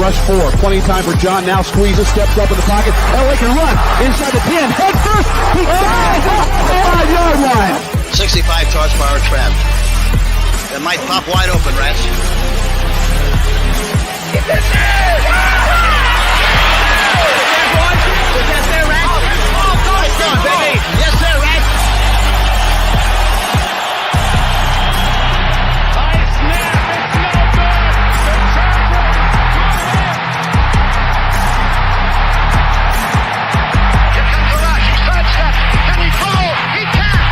Rush 4. Plenty of time for John. Now squeezes, steps up in the pocket. LA can run inside the 10. Head first. He flies off the 5-yard line. 65 horsepower trap. It might pop wide open, Rats. Get this man! Yes, sir, Rats. Nice going, baby. Yes, sir, Rats. High snap. It's no good. The Chargers go in. Here comes the rush. He sidesteps. Can he throw? He can't.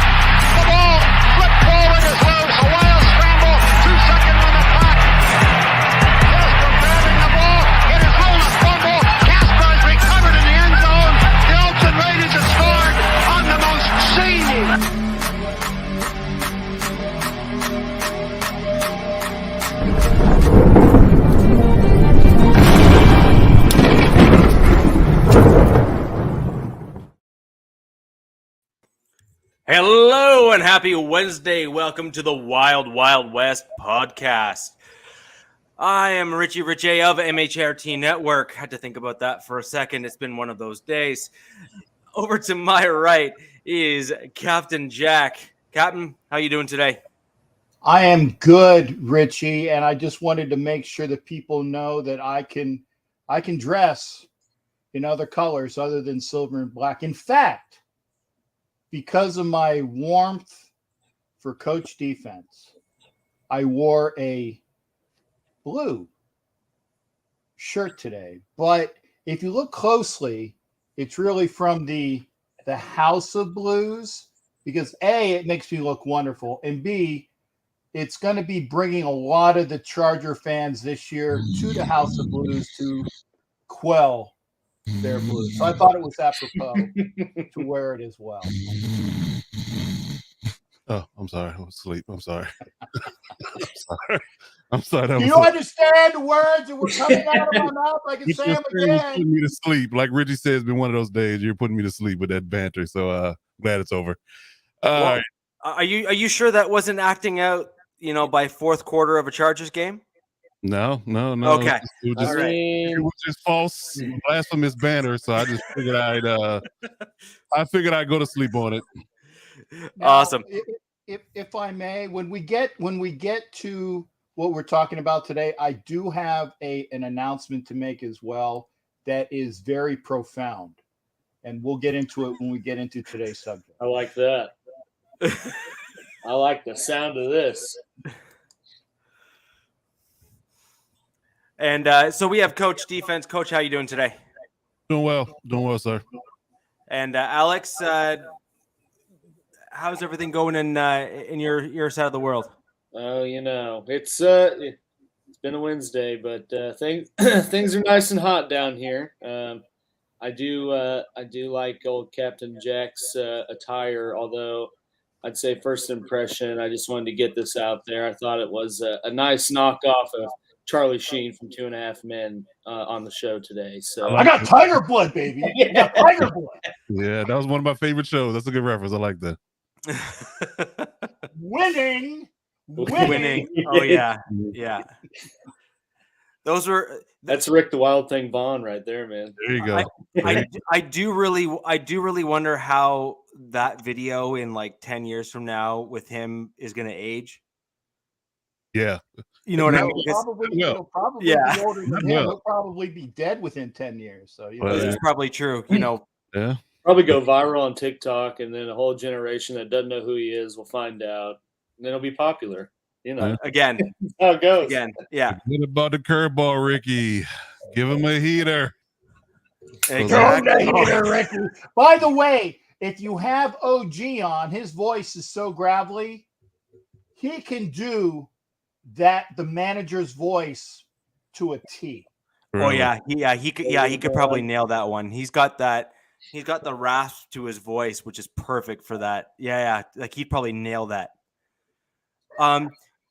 The ball flipped forward as loose. A wild scramble. 2 seconds on the clock. Just preparing the ball. It is rolled a fumble. Casper has recovered in the end zone. The Oakland Raiders have scored on the most zany. Hello and happy Wednesday. Welcome to the Wild Wild West podcast. I am Richie Richey of MHRT Network. Had to think about that for a second. It's been one of those days. Over to my right is Captain Jack. Captain, how you doing today? I am good, Richie, and I just wanted to make sure that people know that I can dress in other colors other than silver and black. In fact, because of my warmth for Coach Defense, I wore a blue shirt today. But if you look closely, it's really from the House of Blues because A, it makes me look wonderful, and B, it's going to be bringing a lot of the Charger fans this year to the House of Blues to quell their blues. So I thought it was apropos to wear it as well. Oh, I'm sorry. I was asleep. I'm sorry. I'm sorry. Do you understand the words that were coming out of my mouth? I can say them again. Putting me to sleep. Like Richie said, it's been one of those days. You're putting me to sleep with that banter. So glad it's over. All right. Are you sure that wasn't acting out, by fourth quarter of a Chargers game? No. Okay. It was just false, blasphemous banter. So I just figured I'd go to sleep on it. Now, awesome. If I may, when we get to what we're talking about today, I do have an announcement to make as well that is very profound, and we'll get into it when we get into today's subject. I like that. I like the sound of this. And so we have Coach Defense. Coach, how you doing today? Doing well, sir. And Alex, how's everything going in your side of the world? Oh, it's been a Wednesday, but things are nice and hot down here. I do like old Captain Jack's attire, although I'd say first impression, I just wanted to get this out there. I thought it was a nice knockoff of Charlie Sheen from 2.5 Men on the show today. So I got tiger blood, baby. I got tiger blood. Yeah, that was one of my favorite shows. That's a good reference. I like that. Winning. Oh yeah. That's Rick the Wild Thing Vaughn right there, man. There you go. I do really wonder how that video in like 10 years from now with him is going to age. Yeah. You know what I mean? He'll probably be older than him. He'll probably be dead within 10 years. So it's probably true. Yeah. Probably go viral on TikTok, and then a whole generation that doesn't know who he is will find out, and then he'll be popular. Again, that's how it goes. Again, yeah. What about the curveball, Ricky? Give him a heater. Exactly. Ricky. By the way, if you have OG on, his voice is so gravelly, he can do the manager's voice to a T. Oh yeah, he could probably nail that one. He's got the rasp to his voice, which is perfect for that. Yeah, like he'd probably nail that.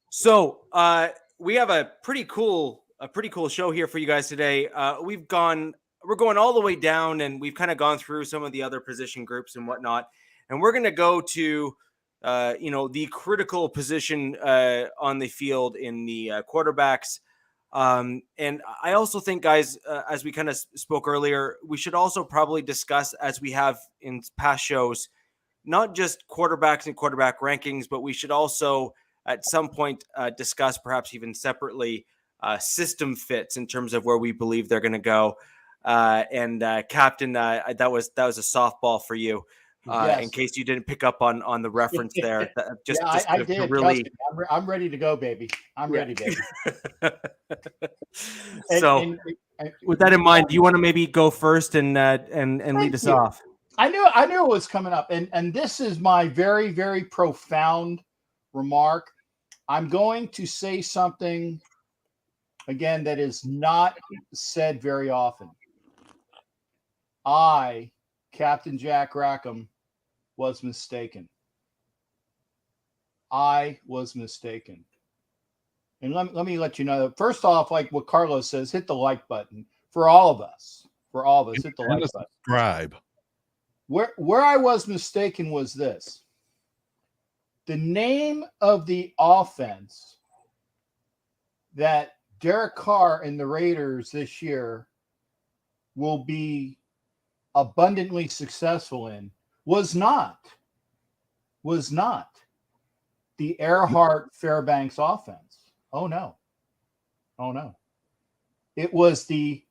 So we have a pretty cool show here for you guys today. We're going all the way down, and we've kind of gone through some of the other position groups and whatnot, and we're going to go to the critical position on the field in the quarterbacks. And I also think, guys, as we kind of spoke earlier, we should also probably discuss, as we have in past shows, not just quarterbacks and quarterback rankings, but we should also at some point discuss, perhaps even separately, system fits in terms of where we believe they're going to go. And Captain, that was a softball for you. Yes. In case you didn't pick up on the reference there. I did. Really... I'm ready to go, baby. I'm ready, baby. So with that in mind, do you want to maybe go first and lead us off? I knew it was coming up. And this is my very, very profound remark. I'm going to say something, again, that is not said very often. I, Captain Jack Rackham, was mistaken. I was mistaken. And let me let you know that, first off, like what Carlos says, hit the like button for all of us. For all of us, hit the like button. Subscribe. Where I was mistaken was this. The name of the offense that Derek Carr and the Raiders this year will be abundantly successful in was not the Earhart-Fairbanks offense. Oh, no. It was the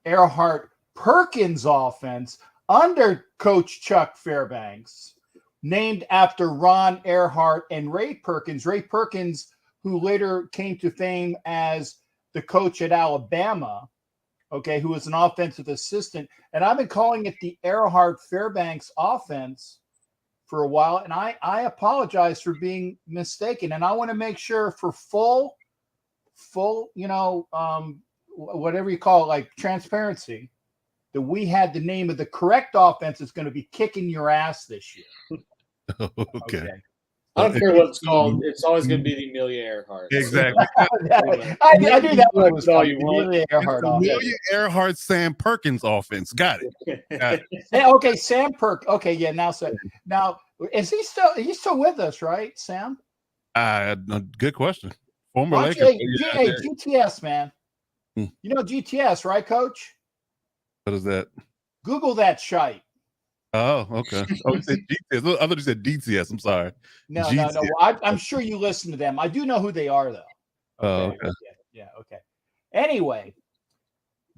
Earhart-Perkins offense under Coach Chuck Fairbanks, named after Ron Earhart and Ray Perkins. Ray Perkins, who later came to fame as the coach at Alabama, okay, who was an offensive assistant. And I've been calling it the Earhart-Fairbanks offense for a while, and I apologize for being mistaken. And I want to make sure for full, whatever you call it, like transparency, that we had the name of the correct offense that's going to be kicking your ass this year. Okay. I don't care what it's called. It's always going to be the Amelia Earhart. Exactly. I knew that one was all you want. Amelia Earhart offense. Amelia Earhart, Sam Perkins offense. Got it. Hey, okay, Sam Perk. Okay, yeah. Now is he still with us, right, Sam? Good question. Former Laker. Hey, GTS, man. You know GTS, right, Coach? What is that? Google that shite. Oh, okay. Oh, you said GTS. I thought you said DTS. I'm sorry. No. I'm sure you listen to them. I do know who they are, though. Okay. Oh, okay. Yeah, okay. Anyway,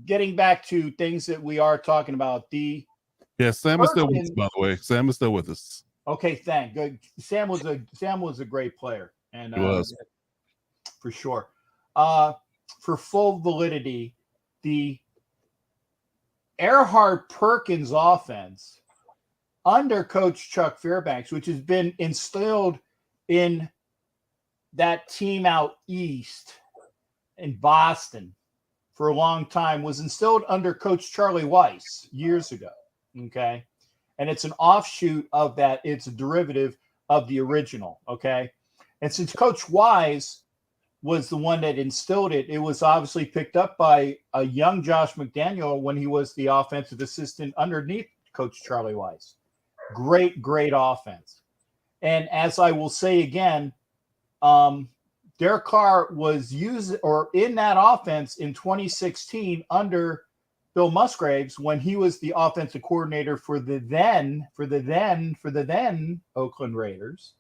getting back to things that we are talking about. Sam is still with us, by the way. Sam is still with us. Okay, thank good. Sam was a great player, and he was for sure. For full validity, the Earhart-Perkins offense under Coach Chuck Fairbanks, which has been instilled in that team out east in Boston for a long time, was instilled under Coach Charlie Weiss years ago. Okay. And it's an offshoot of that. It's a derivative of the original. Okay. And since Coach Weiss was the one that instilled it, it was obviously picked up by a young Josh McDaniel when he was the offensive assistant underneath Coach Charlie Weiss. Great offense. And as I will say again, Derek Carr was used or in that offense in 2016 under Bill Musgraves when he was the offensive coordinator for the then Oakland Raiders,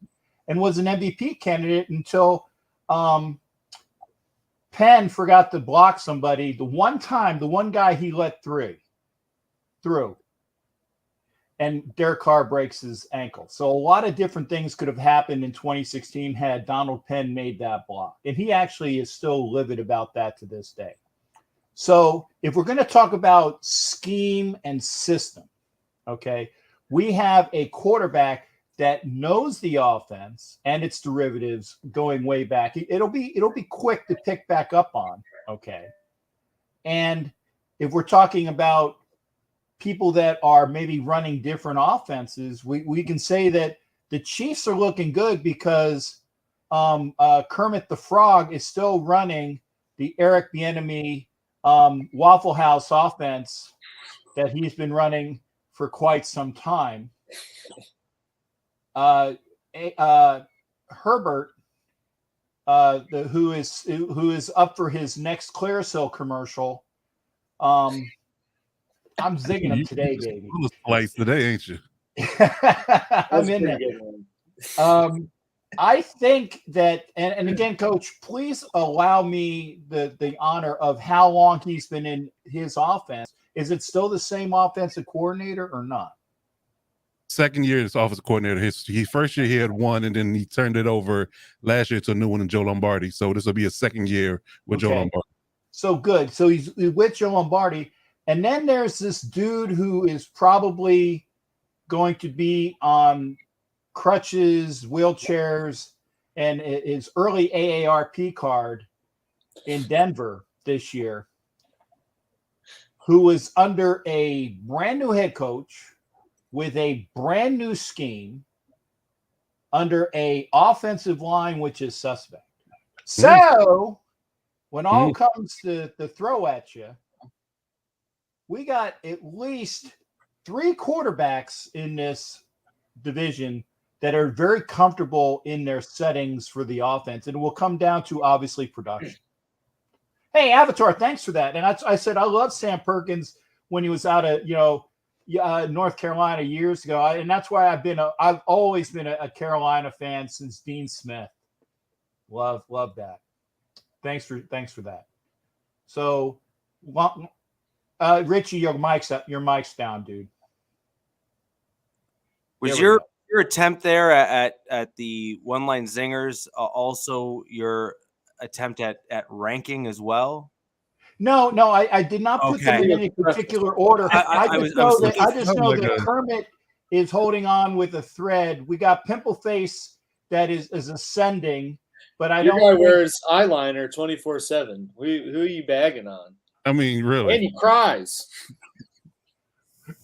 and was an MVP candidate until Penn forgot to block somebody the one guy he let through. And Derek Carr breaks his ankle. So a lot of different things could have happened in 2016 had Donald Penn made that block. And he actually is still livid about that to this day. So if we're going to talk about scheme and system, okay, we have a quarterback that knows the offense and its derivatives going way back. It'll be quick to pick back up on, okay? And if we're talking about people that are maybe running different offenses, we can say that the Chiefs are looking good because Kermit the Frog is still running the Eric Bieniemy Waffle House offense that he's been running for quite some time. Herbert who is up for his next Clearasil commercial. I'm zigging him today, baby. You slice today, ain't you? I'm in there. I think that, and again, Coach, please allow me the honor of how long he's been in his offense. Is it still the same offensive coordinator or not? Second year as offensive coordinator. His first year he had one, and then he turned it over last year to a new one in Joe Lombardi. So this will be a second year with Joe Lombardi. So good. So he's with Joe Lombardi. And then there's this dude who is probably going to be on crutches, wheelchairs, and his early AARP card in Denver this year, who was under a brand new head coach with a brand new scheme under a offensive line which is suspect. So when all comes to throw at you, we got at least 3 quarterbacks in this division that are very comfortable in their settings for the offense. And it will come down to, obviously, production. Hey, Avatar, thanks for that. And I said I love Sam Perkins when he was out of, North Carolina years ago. And that's why I've always been a Carolina fan since Dean Smith. Love that. Thanks for that. So, Richie, your mic's down, dude. Was your attempt there at the one-line zingers also your attempt at ranking as well? No, I did not put them in any particular order. I just know that Kermit is holding on with a thread. We got Pimple Face that is ascending, but Your guy wears eyeliner 24/7. Who are you bagging on? I mean, really? And he cries.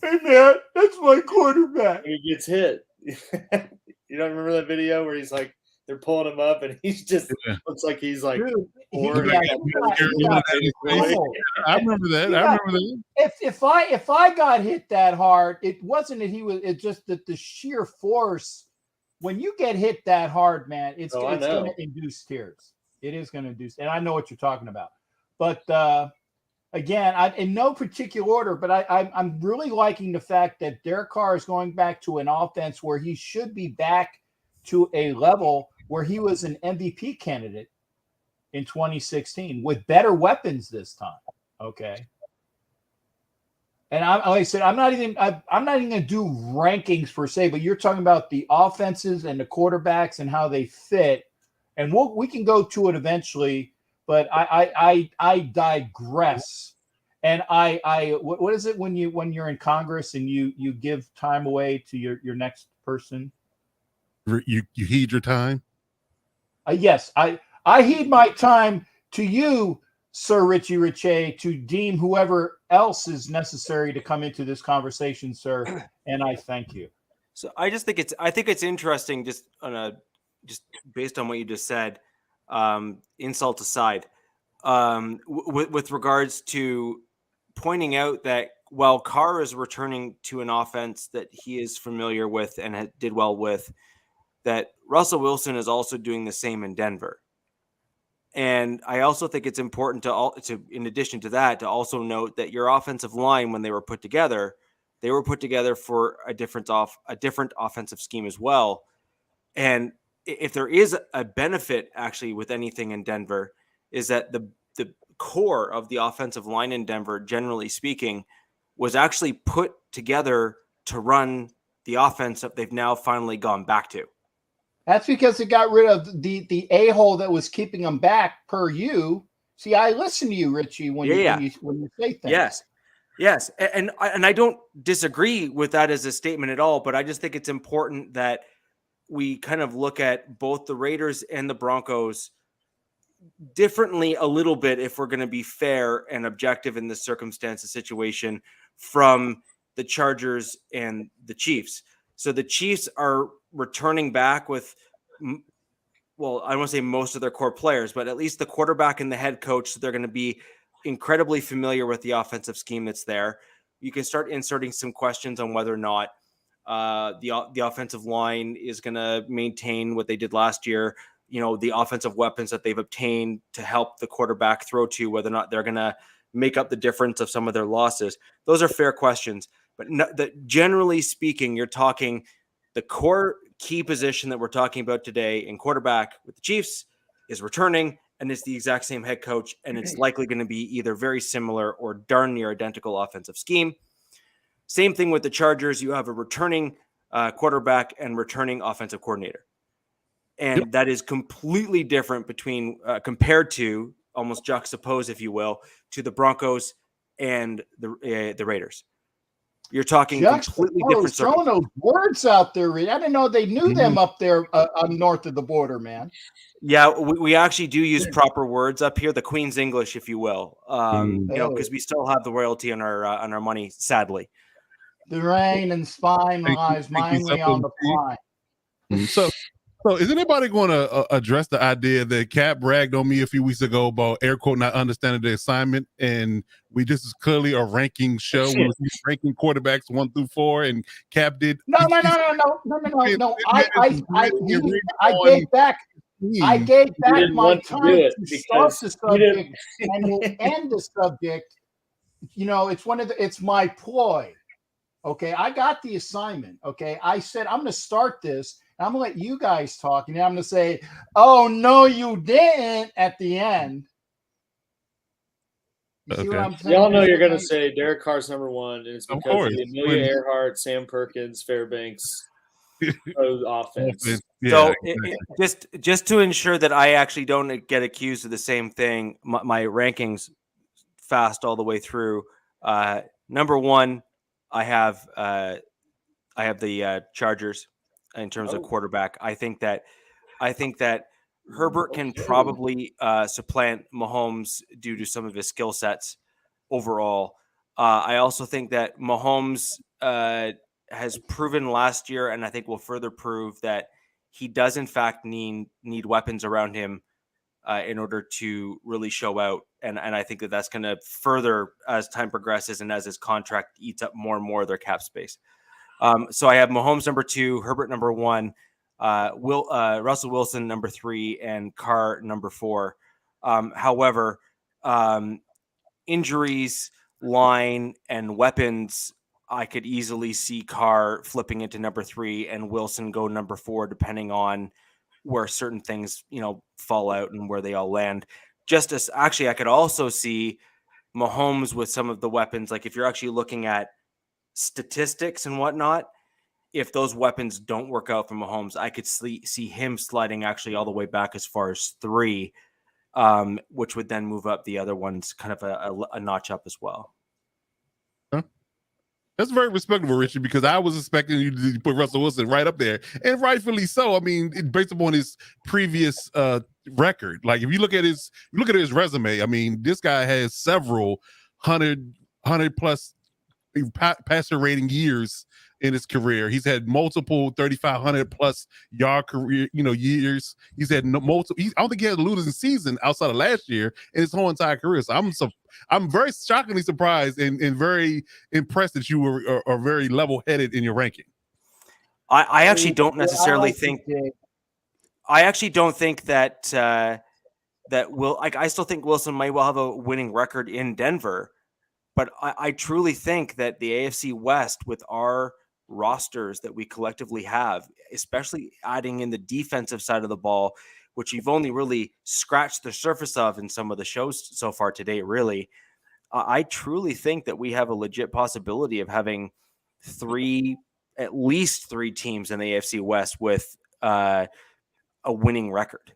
Hey man, that's my quarterback. When he gets hit. You don't remember that video where he's like, they're pulling him up and he's just looks like he's like bored. I remember that. If I got hit that hard, it wasn't that it's just that the sheer force. When you get hit that hard, man, it's going to induce tears. It is going to induce, and I know what you're talking about. But again, in no particular order, but I'm really liking the fact that Derek Carr is going back to an offense where he should be back to a level where he was an MVP candidate in 2016 with better weapons this time. Okay. And like I said, I'm not even going to do rankings per se, but you're talking about the offenses and the quarterbacks and how they fit. And we can go to it eventually, but I digress. And what is it when you're in Congress and you give time away to your next person? You heed your time? Yes, I heed my time to you, Sir Richie Riche, to deem whoever else is necessary to come into this conversation, sir. And I thank you. So I think it's interesting, just based on what you just said, insult aside, with regards to pointing out that while Carr is returning to an offense that he is familiar with and did well with, that Russell Wilson is also doing the same in Denver. And I also think it's important to in addition to that, to also note that your offensive line, when they were put together for a different offensive scheme as well. And if there is a benefit actually with anything in Denver, is that the core of the offensive line in Denver, generally speaking, was actually put together to run the offense that they've now finally gone back to. That's because it got rid of the a-hole that was keeping them back per you. See, I listen to you, Richie, when you say things. Yes. And I don't disagree with that as a statement at all, but I just think it's important that we kind of look at both the Raiders and the Broncos differently a little bit, if we're going to be fair and objective in this circumstance, situation, from the Chargers and the Chiefs. So the Chiefs are returning back with, well, I don't want to say most of their core players, but at least the quarterback and the head coach. So they're going to be incredibly familiar with the offensive scheme that's there. You can start inserting some questions on whether or not the offensive line is going to maintain what they did last year. the offensive weapons that they've obtained to help the quarterback throw to, whether or not they're going to make up the difference of some of their losses. Those are fair questions. But generally speaking, you're talking the core key position that we're talking about today in quarterback with the Chiefs is returning, and it's the exact same head coach, and it's likely going to be either very similar or darn near identical offensive scheme. Same thing with the Chargers. You have a returning quarterback and returning offensive coordinator. And that is completely different compared to, almost juxtaposed, if you will, to the Broncos and the Raiders. You're talking completely different. Throwing those words out there, Reid. I didn't know they knew them up there north of the border, man. Yeah, we actually do use proper words up here, the Queen's English, if you will, because we still have the royalty on our money, sadly. The rain and spine lies mainly on the fly. So is anybody going to address the idea that Cap bragged on me a few weeks ago about air quote not understanding the assignment, and this is clearly a ranking show. We're ranking quarterbacks 1 through 4, and Cap did. No. I gave back my time to start the subject and we'll end the subject. It's my ploy. Okay, I got the assignment. Okay, I said I'm going to start this. I'm going to let you guys talk, and I'm going to say, oh, no, you didn't at the end. Y'all know you're going to say Derek Carr's number 1, and it's because of Amelia Earhart, Sam Perkins, Fairbanks offense. So just to ensure that I actually don't get accused of the same thing, my rankings fast all the way through. Number 1, I have the Chargers. In terms of quarterback, I think that Herbert can probably supplant Mahomes due to some of his skill sets overall. I also think that Mahomes has proven last year, and I think will further prove that he does in fact need weapons around him in order to really show out. And I think that that's going to further as time progresses and as his contract eats up more and more of their cap space. So I have Mahomes number 2, Herbert number 1, Russell Wilson number 3, and Carr number 4. However, injuries, line, and weapons, I could easily see Carr flipping into number 3 and Wilson go number 4, depending on where certain things fall out and where they all land. Just as actually, I could also see Mahomes with some of the weapons. Like if you're actually looking at statistics and whatnot, if those weapons don't work out for Mahomes, I could see him sliding actually all the way back as far as 3, which would then move up the other ones kind of a notch up as well. That's very respectable, Richard, because I was expecting you to put Russell Wilson right up there, and rightfully so. I mean, based upon his previous record, like if you look at his resume, I mean, this guy has several 100 plus passer rating years in his career. He's had multiple 3,500 plus yard career, years. He's had multiple. I don't think he had a losing season outside of last year in his whole entire career. So I'm very shockingly surprised and very impressed that you are very level headed in your ranking. I actually don't necessarily think. I actually don't think that I still think Wilson might well have a winning record in Denver. But I truly think that the AFC West, with our rosters that we collectively have, especially adding in the defensive side of the ball, which you've only really scratched the surface of in some of the shows so far today, really, I truly think that we have a legit possibility of having at least three teams in the AFC West with a winning record.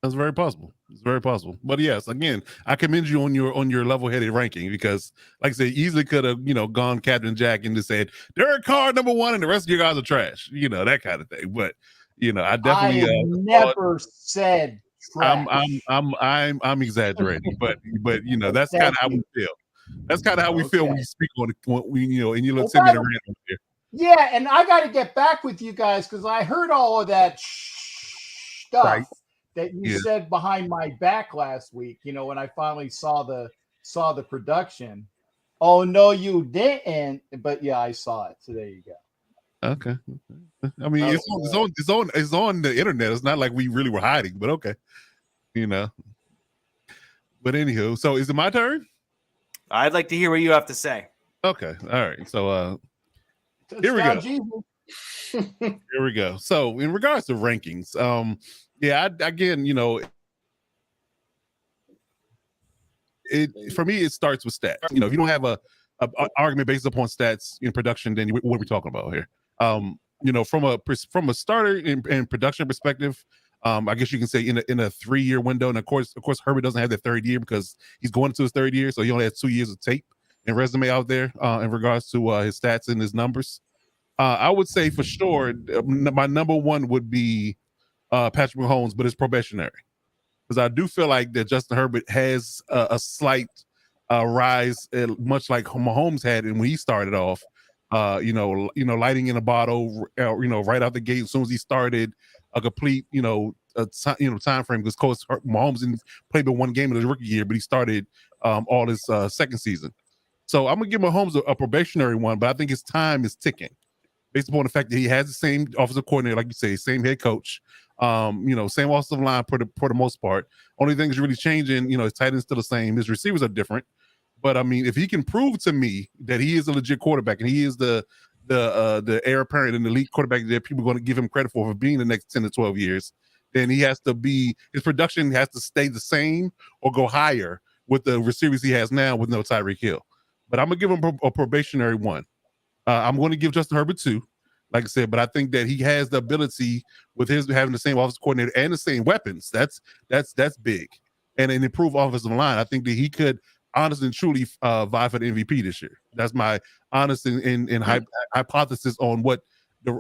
That's very possible. It's very possible. But yes, again, I commend you on your level-headed ranking because, like I said, easily could have gone Captain Jack and just said Derek Carr number 1 and the rest of you guys are trash. That kind of thing. But I definitely never said trash. I'm exaggerating, but that's kind of how we feel. That's kind of how we feel when you speak on and you look send me the rant over here. Yeah, and I got to get back with you guys because I heard all of that stuff. Right. That you said behind my back last week, when I finally saw the production. Oh no, you didn't. But yeah, I saw it. So there you go. Okay. I mean, it's on the internet. It's not like we really were hiding, but okay. But anywho, so is it my turn? I'd like to hear what you have to say. Okay. All right. So here we go. Here we go. So in regards to rankings, for me it starts with stats. If you don't have a argument based upon stats in production, then what are we talking about here? From a starter and production perspective, I guess you can say in a 3-year window, and of course Herbert doesn't have that third year because he's going into his third year, so he only has 2 years of tape and resume out there in regards to his stats and his numbers. I would say for sure my number one would be Patrick Mahomes, but it's probationary because I do feel like that Justin Herbert has a slight rise, much like Mahomes had, and when he started off, lighting in a bottle, right out the gate as soon as he started, a complete, time frame because Coach Mahomes didn't play but one game in his rookie year, but he started all his second season. So I'm gonna give Mahomes a probationary one, but I think his time is ticking based upon the fact that he has the same offensive coordinator, like you say, same head coach, same offensive line for the most part. Only thing is really changing, his tight end's still the same, his receivers are different. But I mean, if he can prove to me that he is a legit quarterback and he is the heir apparent and the elite quarterback that people are going to give him credit for being the next 10 to 12 years, then his production has to stay the same or go higher with the receivers he has now with no Tyreek Hill. But I'm gonna give him a probationary one. I'm going to give Justin Herbert 2, like I said, but I think that he has the ability with his having the same offensive coordinator and the same weapons. That's big, and an improved offensive line. I think that he could honestly and truly vie for the MVP this year. That's my honest and hypothesis on what the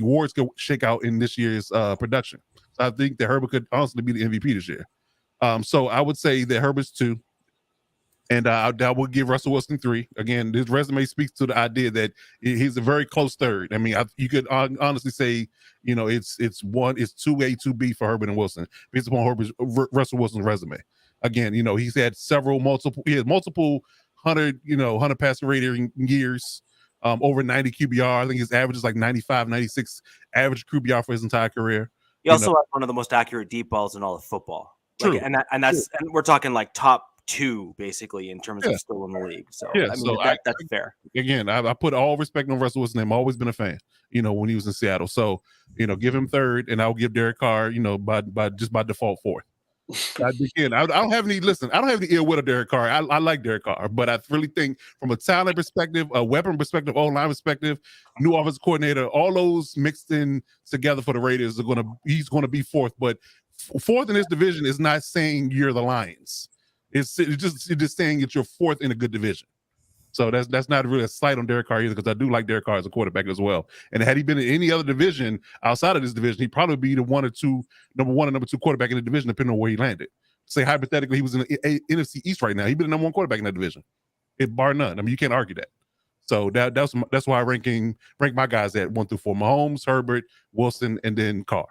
awards could shake out in this year's production. So I think that Herbert could honestly be the MVP this year. So I would say that Herbert's 2. And I would give Russell Wilson 3. Again, this resume speaks to the idea that he's a very close third. I mean, you could honestly say, it's 2A, 2B for Herbert and Wilson based upon Russell Wilson's resume. Again, he's had multiple 100 passer rating years, over 90 QBR. I think his average is like 95, 96 average QBR for his entire career. He also had one of the most accurate deep balls in all of football. True. And we're talking like top 2 basically in terms of still in the league. So that's fair. Again, I put all respect on Russell Wilson. I've always been a fan, when he was in Seattle. So, give him 3rd, and I'll give Derek Carr, by default 4th. Again, I don't have any ill will of Derek Carr. I like Derek Carr, but I really think from a talent perspective, a weapon perspective, O-line perspective, new offensive coordinator, all those mixed in together for the Raiders he's going to be 4th. But 4th in this division is not saying you're the Lions. It's just saying that you're 4th in a good division. So that's not really a slight on Derek Carr either, because I do like Derek Carr as a quarterback as well. And had he been in any other division outside of this division, he'd probably be the number 1 and number 2 quarterback in the division, depending on where he landed. Say hypothetically he was in the NFC East right now, he'd be the number 1 quarterback in that division, bar none. I mean, you can't argue that. So that's why I rank my guys at 1 through 4: Mahomes, Herbert, Wilson, and then Carr.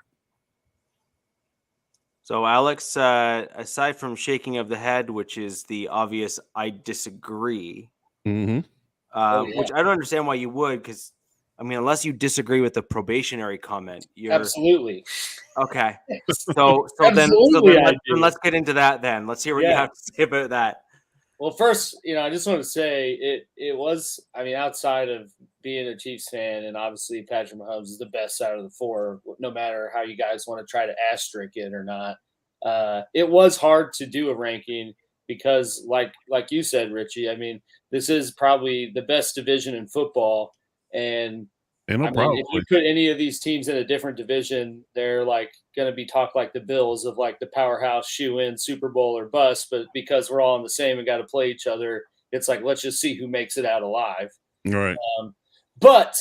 So, Alex, aside from shaking of the head, which is the obvious I disagree, mm-hmm. Which I don't understand why you would, because, I mean, unless you disagree with the probationary comment. Absolutely. Okay. So then let's get into that then. Let's hear what you have to say about that. Well, first, I just want to say it was, I mean, outside of being a Chiefs fan, and obviously Patrick Mahomes is the best out of the 4, no matter how you guys want to try to asterisk it or not. It was hard to do a ranking because, like you said, Richie, I mean, this is probably the best division in football. And if you put any of these teams in a different division, they're like going to be talked like the Bills of like the powerhouse shoe-in Super Bowl or bust. But because we're all in the same and got to play each other, it's like, let's just see who makes it out alive. All right. But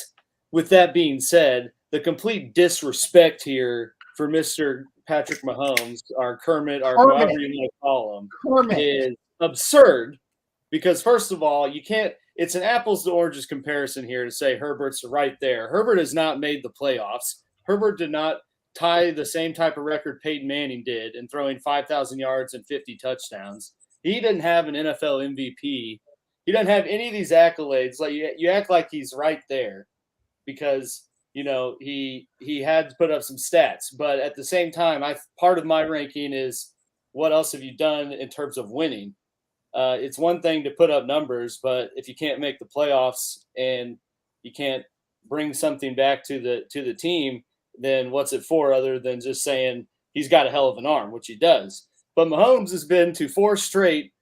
with that being said, the complete disrespect here for Mr. Patrick Mahomes, our Kermit, or however you want to call him, is absurd. Because first of all, you can't. It's an apples to oranges comparison here to say Herbert's right there. Herbert has not made the playoffs. Herbert did not tie the same type of record Peyton Manning did in throwing 5,000 yards and 50 touchdowns. He didn't have an NFL MVP. He doesn't have any of these accolades. Like you act like he's right there. because he had to put up some stats. But at the same time, part of my ranking is what else have you done in terms of winning? It's one thing to put up numbers, but if you can't make the playoffs and you can't bring something back to the team, then what's it for other than just saying he's got a hell of an arm, which he does. But Mahomes has been to 4 straight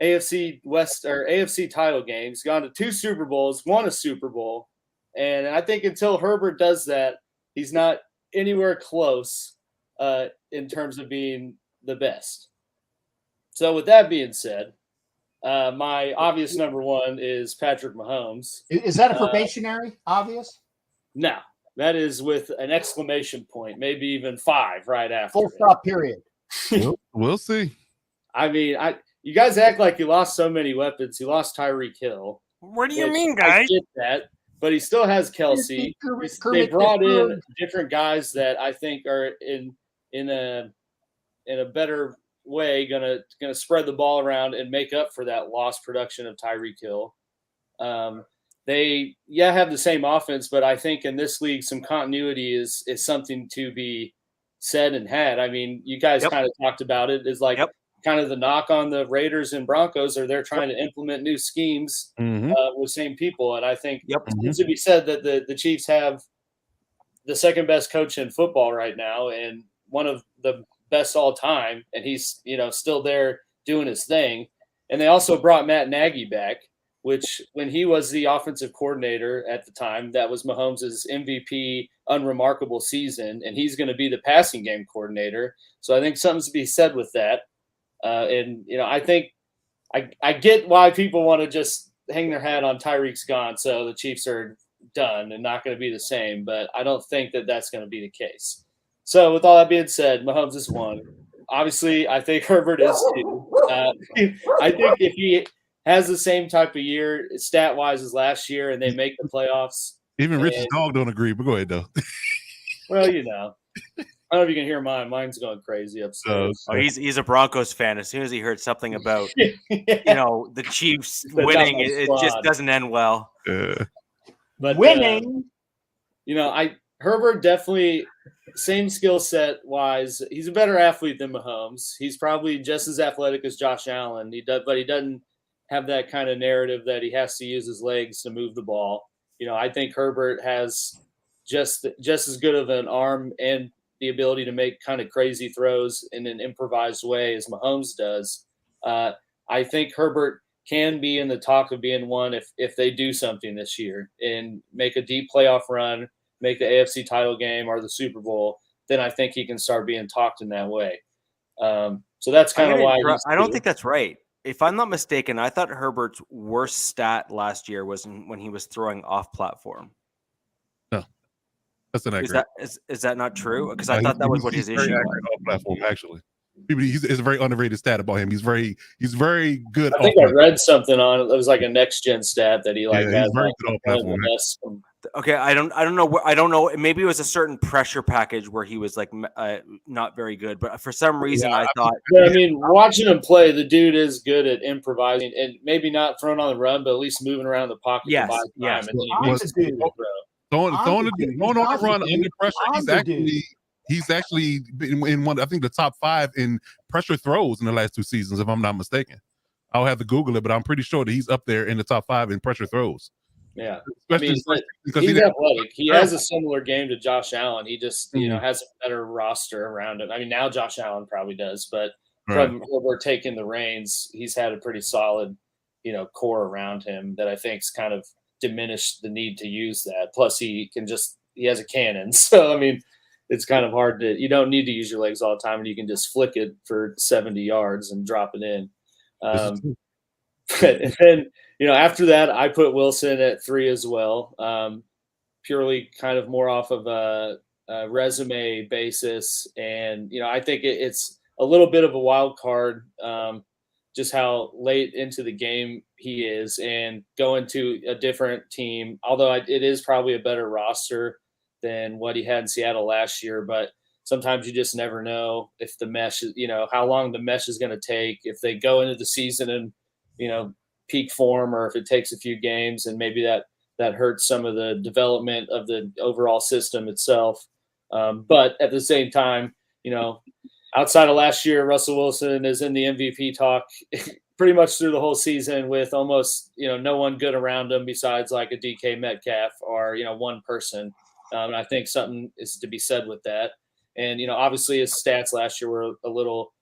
AFC West or AFC title games, gone to 2 Super Bowls, won a Super Bowl. And I think until Herbert does that, he's not anywhere close in terms of being the best. So with that being said, my obvious number 1 is Patrick Mahomes. Is that a probationary obvious? No, that is with an exclamation point, maybe even 5 right after. Full stop period. We'll see. I mean, you guys act like you lost so many weapons. You lost Tyreek Hill. What do you mean, guys? I get that, but he still has Kelsey. They brought in different guys that I think are in a better way gonna spread the ball around and make up for that lost production of Tyreek Hill. They have the same offense, but I think in this league some continuity is something to be said and had. I mean, you guys kind of talked about it. Is like kind of the knock on the Raiders and Broncos, or they're trying to implement new schemes with same people. And I think it needs to be said that the Chiefs have the second best coach in football right now and one of the best all time. And he's, still there doing his thing. And they also brought Matt Nagy back, which when he was the offensive coordinator at the time, that was Mahomes' MVP unremarkable season. And he's going to be the passing game coordinator. So I think something's to be said with that. I think I get why people want to just hang their hat on Tyreek's gone, so the Chiefs are done and not going to be the same. But I don't think that that's going to be the case. So with all that being said, Mahomes is 1. Obviously, I think Herbert is 2. I think if he has the same type of year stat-wise as last year and they make the playoffs. Even Rich's dog don't agree, but go ahead, though. Well, I don't know if you can hear mine. Mine's going crazy upstairs. He's a Broncos fan. As soon as he heard something about the Chiefs winning, it just doesn't end well. But winning, Herbert definitely same skill set wise. He's a better athlete than Mahomes. He's probably just as athletic as Josh Allen. But he doesn't have that kind of narrative that he has to use his legs to move the ball. I think Herbert has just as good of an arm and the ability to make kind of crazy throws in an improvised way as Mahomes does. I think Herbert can be in the talk of being 1 if they do something this year and make a deep playoff run, make the AFC title game or the Super Bowl, then I think he can start being talked in that way. So that's kind of why I don't think that's right. If I'm not mistaken, I thought Herbert's worst stat last year was when he was throwing off platform. No, that's inaccurate. Is that not true? Because I thought that was what his issue was. Off platform, actually. It's a very underrated stat about him. He's very good. I think I read something on it. It was like a next gen stat that he he's very good off platform. Okay, I don't know. I don't know. Maybe it was a certain pressure package where he was like not very good, but for some reason I thought. I mean, watching him play, the dude is good at improvising and maybe not throwing on the run, but at least moving around the pocket. Yes. Throwing on the run under pressure. He's actually been in one. I think the top 5 in pressure throws in the last 2 seasons, if I'm not mistaken. I'll have to Google it, but I'm pretty sure that he's up there in the top 5 in pressure throws. Yeah, because he's athletic. He has a similar game to Josh Allen. He just has a better roster around him. I mean, now Josh Allen probably does, but from Herbert taking the reins, he's had a pretty solid, core around him that I think's kind of diminished the need to use that. Plus, he has a cannon, so I mean, it's kind of hard you don't need to use your legs all the time, and you can just flick it for 70 yards and drop it in. And then. After that, I put Wilson at 3 as well, purely kind of more off of a resume basis. And, I think it's a little bit of a wild card, just how late into the game he is and going to a different team, although it is probably a better roster than what he had in Seattle last year. But sometimes you just never know if the mesh is, how long the mesh is going to take, if they go into the season and, peak form, or if it takes a few games and maybe that that hurts some of the development of the overall system itself. But at the same time, outside of last year, Russell Wilson is in the MVP talk pretty much through the whole season with almost, no one good around him besides like a DK Metcalf or, one person. And I think something is to be said with that. And, obviously his stats last year were a little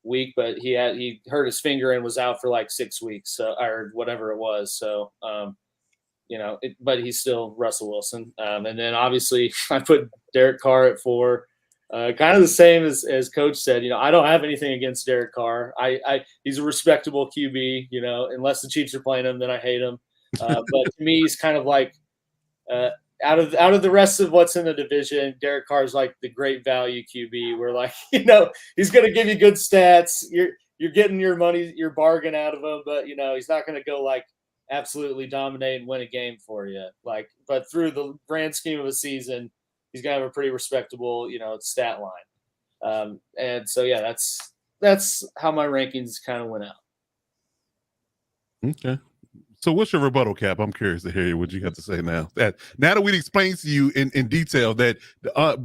weak, but he hurt his finger and was out for like 6 weeks or whatever it was. So, but he's still Russell Wilson. And then obviously I put Derek Carr at 4. Kind of the same as Coach said. I don't have anything against Derek Carr. He's a respectable QB. Unless the Chiefs are playing him, then I hate him. But to me, he's kind of like out of the rest of what's in the division, Derek Carr is like the great value QB. Where like he's going to give you good stats. You're getting your money, your bargain out of him, but he's not going to go like absolutely dominate and win a game for you. But through the grand scheme of a season, he's going to have a pretty respectable, stat line. And so, yeah, that's how my rankings kind of went out. Okay. So what's your rebuttal, Cap? I'm curious to hear what you got to say now. Now that we've explained to you in detail that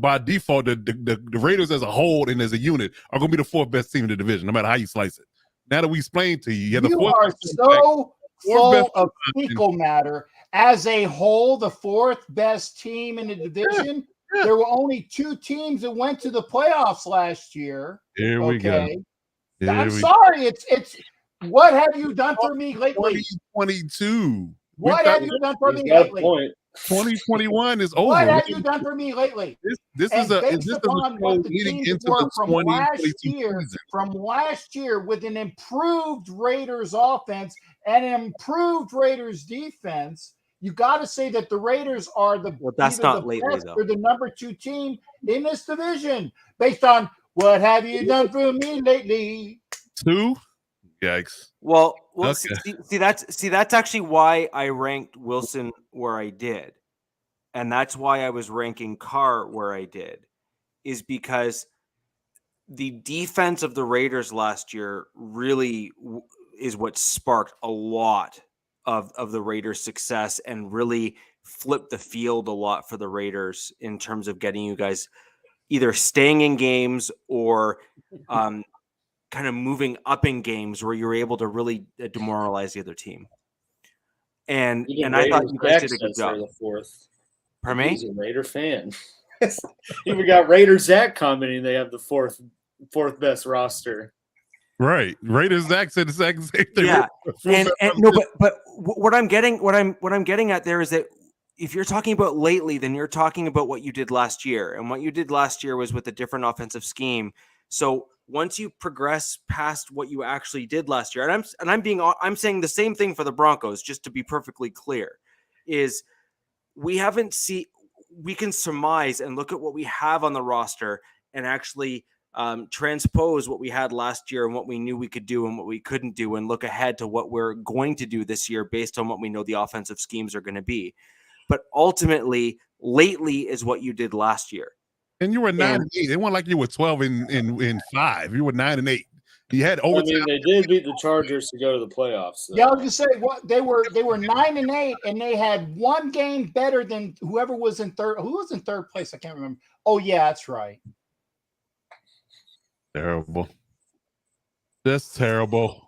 by default, the Raiders as a whole and as a unit are going to be the 4th best team in the division, no matter how you slice it. Now that we explained to you, you are so full of fecal matter. As a whole, the 4th best team in the division. Yeah. There were only 2 teams that went to the playoffs last year. Here we go. I'm sorry. It's what have you done for me lately? 2022. What have you done for me lately? 2021 is over. What have you done for me lately? This is upon what the teams were from last year with an improved Raiders offense and an improved Raiders defense. You got to say that the Raiders are that's not lately though. They're the number 2 team in this division based on what have you done for me lately? 2. Yikes. Well, okay. that's actually why I ranked Wilson where I did, and that's why I was ranking Carr where I did, is because the defense of the Raiders last year really is what sparked a lot of the Raiders' success and really flipped the field a lot for the Raiders in terms of getting you guys either staying in games or kind of moving up in games where you're able to really demoralize the other team. And I thought you guys did a good job. The 4th. Pardon me? He's a Raider fan. Even got Raider Zach commenting they have the fourth best roster. Right. Raiders Zach said the same thing. Yeah. But what I'm getting at there is that if you're talking about lately, then you're talking about what you did last year. And what you did last year was with a different offensive scheme. So once you progress past what you actually did last year, I'm saying the same thing for the Broncos, just to be perfectly clear, is we can surmise and look at what we have on the roster and actually transpose what we had last year and what we knew we could do and what we couldn't do, and look ahead to what we're going to do this year based on what we know the offensive schemes are going to be. But ultimately, lately is what you did last year. And you were 9-8. It wasn't like you were 12-5. You were 9-8. You had overtime. They did beat the Chargers to go to the playoffs. So. Yeah, I was gonna say they were 9-8, and they had one game better than whoever was in third. Who was in third place? I can't remember. Oh yeah, that's right. Terrible. That's terrible.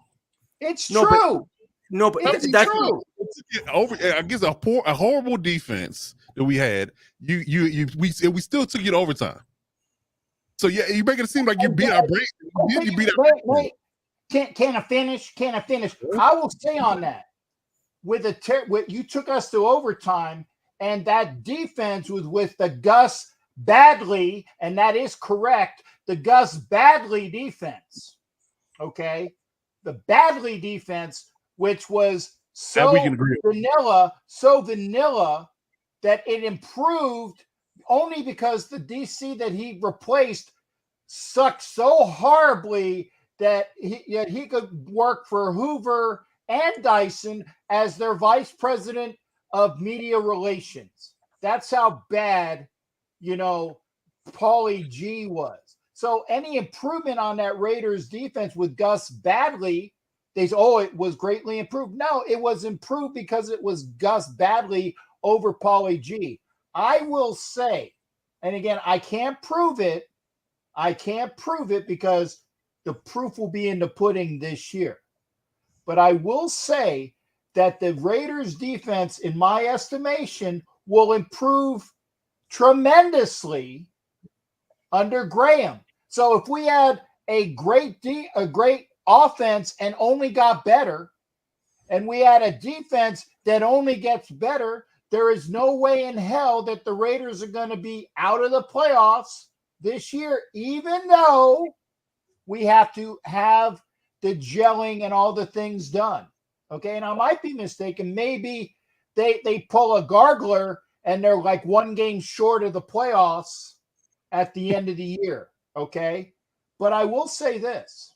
It's true. But that's true. I guess a horrible defense that we had. We still took you to overtime. So yeah, you make it seem like you beat our brain. You beat our brain. Can I finish? I will say on that. You took us to overtime, and that defense was with the Gus Badley, and that is correct. The Gus Badley defense. Okay, the Badley defense, which was so vanilla that it improved only because the DC that he replaced sucked so horribly that he could work for Hoover and Dyson as their vice president of media relations. That's how bad, Paulie G was. So any improvement on that Raiders defense with Gus Badley, they say, it was greatly improved. No, it was improved because it was Gus Badley over Paulie G. I will say, and again, I can't prove it. Because the proof will be in the pudding this year. But I will say that the Raiders defense, in my estimation, will improve tremendously under Graham. So if we had a great offense and only got better, and we had a defense that only gets better, there is no way in hell that the Raiders are going to be out of the playoffs this year, even though we have to have the gelling and all the things done. Okay, and I might be mistaken. Maybe they pull a gargler and they're like one game short of the playoffs at the end of the year. Okay, but I will say this.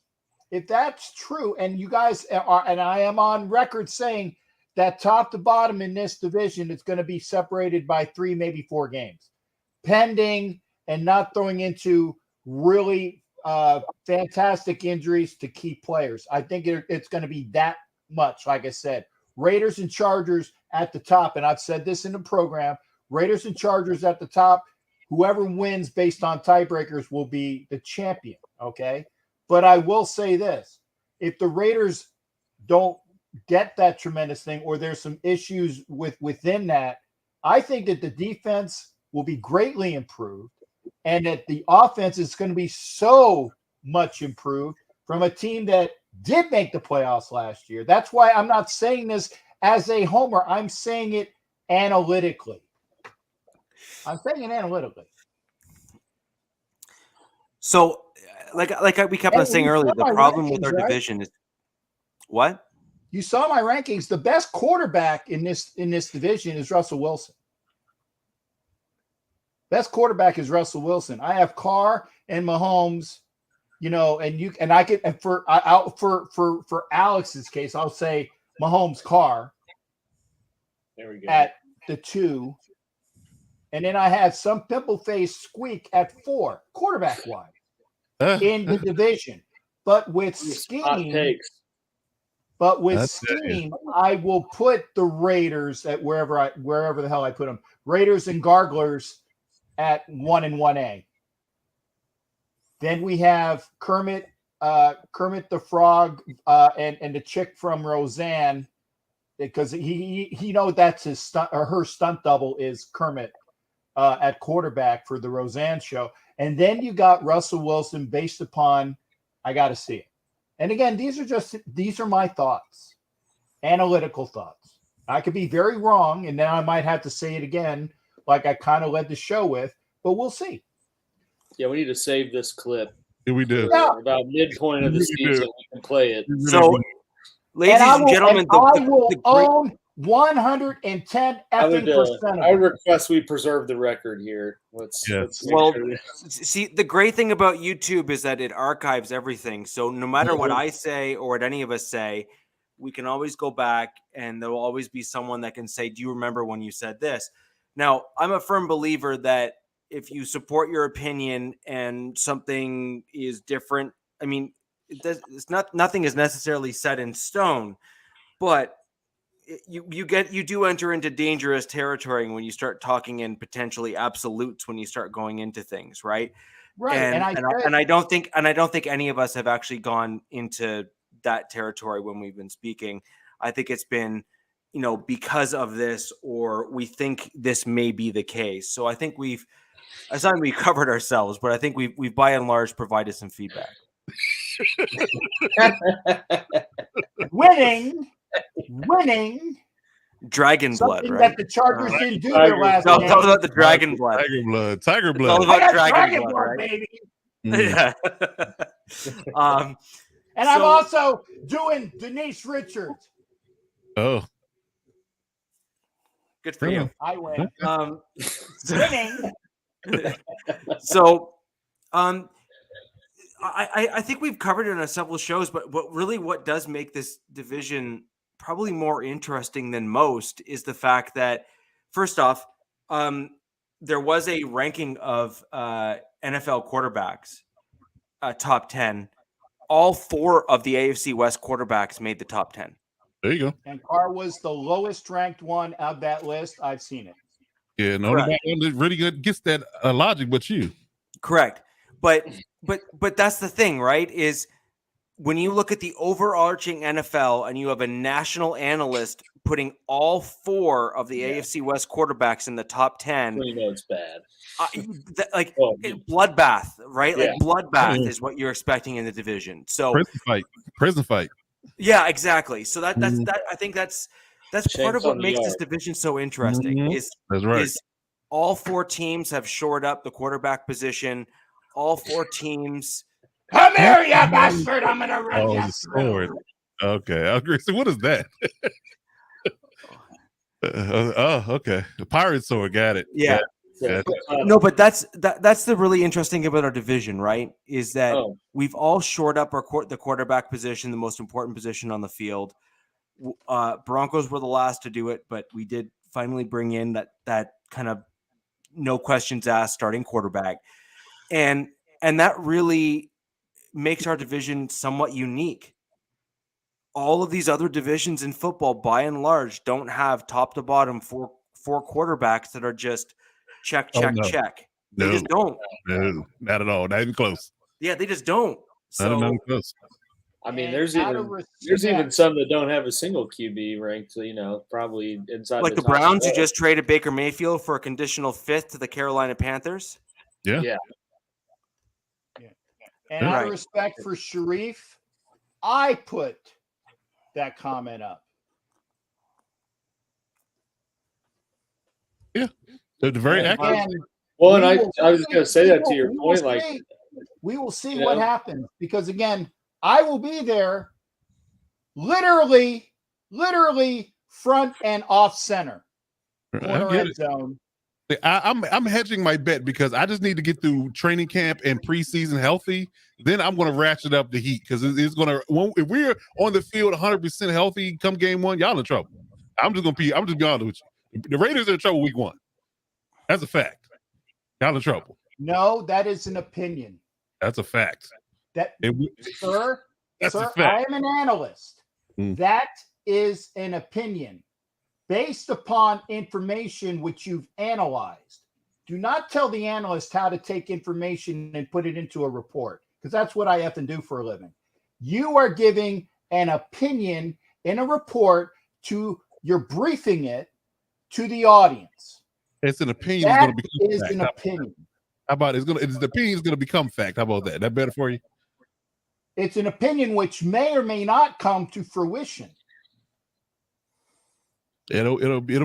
If that's true, and you guys are, and I am on record saying that top to bottom in this division, it's going to be separated by 3, maybe 4 games, pending and not throwing into really fantastic injuries to key players. I think it's going to be that much. Like I said, Raiders and Chargers at the top, and I've said this in the program, Raiders and Chargers at the top. Whoever wins based on tiebreakers will be the champion, okay? But I will say this. If the Raiders don't get that tremendous thing, or there's some issues within that, I think that the defense will be greatly improved, and that the offense is going to be so much improved from a team that did make the playoffs last year. That's why I'm not saying this as a homer. I'm saying it analytically. So, like we kept on saying earlier, the problem with our division is what? You saw my rankings. The best quarterback in this division is Russell Wilson. Best quarterback is Russell Wilson. I have Carr and Mahomes, and I could, and for Alex's case, I'll say Mahomes, Carr. There we go. At the 2. And then I had some pimple-faced squeak at 4, quarterback-wise, in the division. But with scheme, I will put the Raiders at wherever the hell I put them. Raiders and Garglers at 1 and 1A. Then we have Kermit the Frog, and the chick from Roseanne, because he that's his stunt, or her stunt double is Kermit at quarterback for the Roseanne show. And then you got Russell Wilson based upon, I got to see it. And again, these are my thoughts, analytical thoughts. I could be very wrong, and then I might have to say it again, like I kind of led the show with, but we'll see. Yeah, we need to save this clip. Yeah, we do. About midpoint of the season, we can play it. So, ladies and gentlemen, I will own 110 effing%. I request we preserve the record here. Let's see, the great thing about YouTube is that it archives everything. So no matter what I say or what any of us say, we can always go back, and there will always be someone that can say, "Do you remember when you said this?" Now, I'm a firm believer that if you support your opinion and something is different, I mean, nothing is necessarily set in stone, but you do enter into dangerous territory when you start talking in potentially absolutes, when you start going into things, right? Right. And I don't think any of us have actually gone into that territory when we've been speaking. I think it's been, because of this, or we think this may be the case. So I think it's not we covered ourselves, but I think we've by and large provided some feedback. Winning dragon blood, something right? That the Chargers didn't do their last game. game. It's all about the dragon blood. Tiger blood. It's all about dragon blood, right? Baby. Mm. Yeah. And I'm also doing Denise Richards. Oh. Good for you. I win. Winning. So, I think we've covered it on several shows, but really what does make this division probably more interesting than most is the fact that, first off, there was a ranking of NFL quarterbacks, top 10. All 4 of the AFC West quarterbacks made the top 10. There you go. And Carr was the lowest ranked one of that list. I've seen it. Yeah, nobody really good gets that logic, but you. Correct. But that's the thing, right? Is when you look at the overarching NFL and you have a national analyst putting all 4 of the AFC West quarterbacks in the top 10, you know it's bad. Bloodbath, right? Yeah. Like bloodbath is what you're expecting in the division. So prison fight. Yeah, exactly. So that's I think that's part of what makes this division so interesting. That's right. Is all 4 teams have shored up the quarterback position. All 4 teams. Come here, you bastard! I'm gonna run you sword. Okay, I agree. So what is that? Okay. The pirate sword. Got it. Yeah. No, but that's the really interesting about our division, right? Is that we've all shored up the quarterback position, the most important position on the field. Broncos were the last to do it, but we did finally bring in that kind of no questions asked starting quarterback, and that really makes our division somewhat unique. All of these other divisions in football, by and large, don't have top to bottom four quarterbacks that are just check. They just don't. No, not at all. Not even close. Yeah, they just don't. Not even close. I mean, there's even some that don't have a single QB ranked. Probably inside like the Browns, who just traded Baker Mayfield for a conditional 5th to the Carolina Panthers. Yeah. And out of respect for Sharif, I put that comment up. Yeah, they're very accurate. Well, and I was going to say that to your point. We will see what happens, because again, I will be there, literally front and off center, corner end zone. I'm hedging my bet because I just need to get through training camp and preseason healthy. Then I'm going to ratchet up the heat, because it's going to. If we're on the field 100% healthy come game 1, y'all in trouble. I'm just be honest with you. The Raiders are in trouble week 1. That's a fact. Y'all in trouble. No, that is an opinion. That's a fact. Sir, I am an analyst. That is an opinion based upon information which you've analyzed. Do not tell the analyst how to take information and put it into a report, because that's what I effing do for a living. You are giving an opinion in a report you're briefing it to the audience. It's an opinion. That is an opinion. How about the opinion is going to become fact? How about that? That better for you? It's an opinion which may or may not come to fruition. It'll be.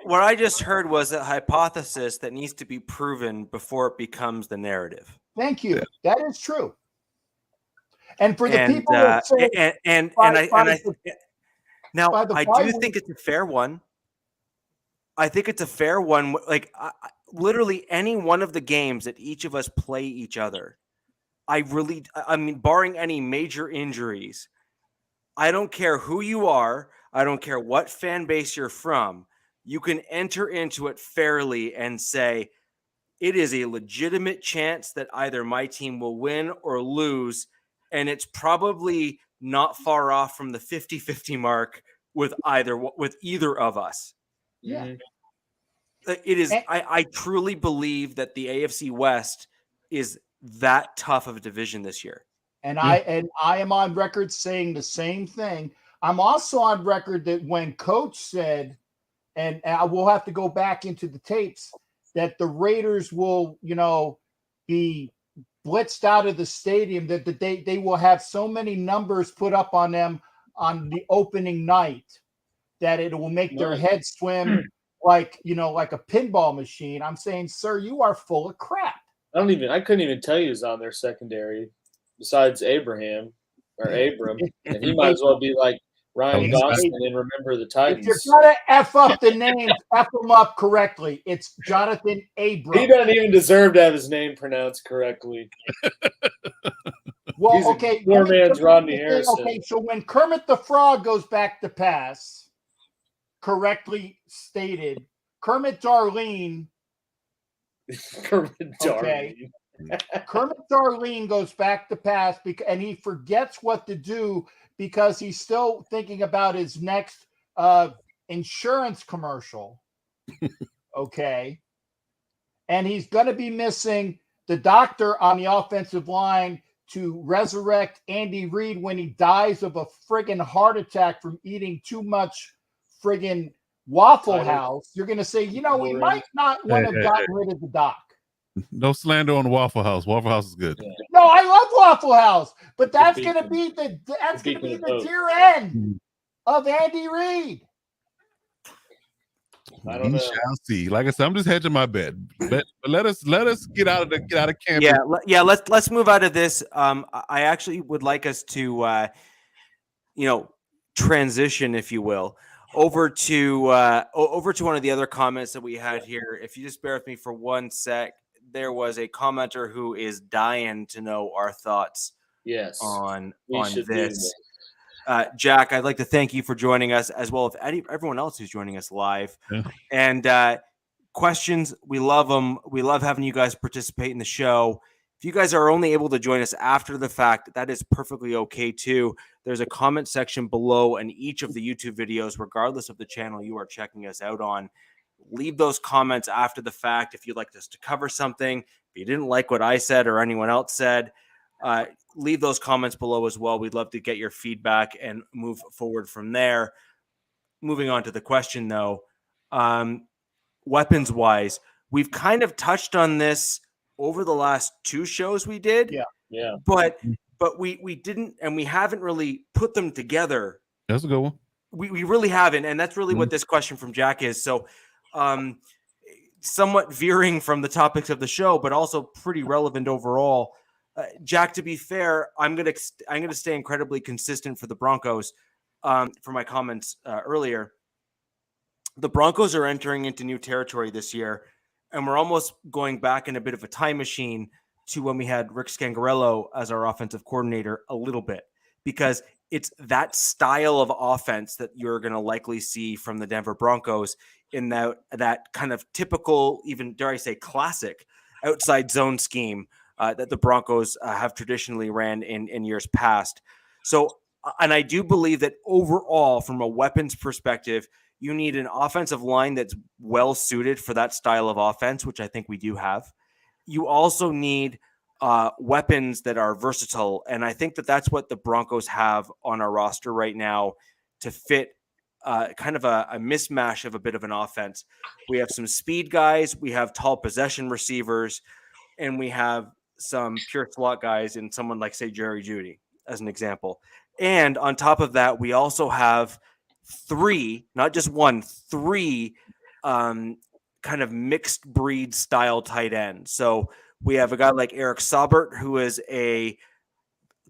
What I just heard was a hypothesis that needs to be proven before it becomes the narrative. Thank you. Yeah. That is true. And for the people that say, I do think it's a fair one. I think it's a fair one. Like literally any one of the games that each of us play each other, I mean, barring any major injuries, I don't care who you are. I don't care what fan base you're from. You can enter into it fairly and say, it is a legitimate chance that either my team will win or lose. And it's probably not far off from the 50-50 mark with either of us. Yeah. It is. I truly believe that the AFC West is that tough of a division this year. And I am on record saying the same thing. I'm also on record that when Coach said, and I will have to go back into the tapes, that the Raiders will, be blitzed out of the stadium, that they will have so many numbers put up on them on the opening night that it will make their head swim like a pinball machine. I'm saying, sir, you are full of crap. I couldn't even tell you who's on their secondary besides Abram, and he might as well be like Ryan Gosling and Remember the Titans. If you're gonna F up the names, F them up correctly. It's Jonathan Abram. He doesn't even deserve to have his name pronounced correctly. Well, he's okay. Poor man's Rodney Harrison. Okay, so when Kermit the Frog goes back to pass, correctly stated, Kermit Darlene. Kermit Darlene. Okay. Kermit Darlene goes back to pass and he forgets what to do because he's still thinking about his next insurance commercial. Okay. And he's going to be missing the doctor on the offensive line to resurrect Andy Reid when he dies of a friggin' heart attack from eating too much friggin' Waffle House. You're going to say, we might not want to have gotten rid of the doc. No slander on Waffle House. Waffle House is good. Yeah. No, I love Waffle House, but that's going to be the dear end of Andy Reid. I don't know. We shall see. Like I said, I'm just hedging my bet. But let us get out of camp. Yeah. Let's move out of this. I actually would like us to, transition, if you will, over to one of the other comments that we had here. If you just bear with me for 1 sec, there was a commenter who is dying to know our thoughts. Yes, on this. Jack, I'd like to thank you for joining us, as well as everyone else who's joining us live. Yeah. And questions, we love them. We love having you guys participate in the show. If you guys are only able to join us after the fact, that is perfectly okay too. There's a comment section below in each of the YouTube videos, regardless of the channel you are checking us out on. Leave those comments after the fact if you'd like us to cover something. If you didn't like what I said or anyone else said, leave those comments below as well. We'd love to get your feedback and move forward from there. Moving on to the question, though, weapons-wise, we've kind of touched on this over the last 2 shows we did. Yeah. But we didn't, and we haven't really put them together. That's a good one. We really haven't, and that's really what this question from Jack is. So, somewhat veering from the topics of the show, but also pretty relevant overall. Jack, to be fair, I'm gonna stay incredibly consistent for the Broncos. For my comments earlier, the Broncos are entering into new territory this year, and we're almost going back in a bit of a time machine to when we had Rick Scangarello as our offensive coordinator a little bit, because it's that style of offense that you're going to likely see from the Denver Broncos in that kind of typical, even dare I say classic outside zone scheme that the Broncos have traditionally ran in years past. So, and I do believe that overall, from a weapons perspective, you need an offensive line that's well suited for that style of offense, which I think we do have. You also need weapons that are versatile, and I think that that's what the Broncos have on our roster right now to fit kind of a mismatch of a bit of an offense. We have some speed guys, we have tall possession receivers, and we have some pure slot guys in someone like, say, Jerry Jeudy, as an example. And on top of that, we also have 3, not just 1, 3 kind of mixed breed style tight ends. So we have a guy like Eric Saubert, who is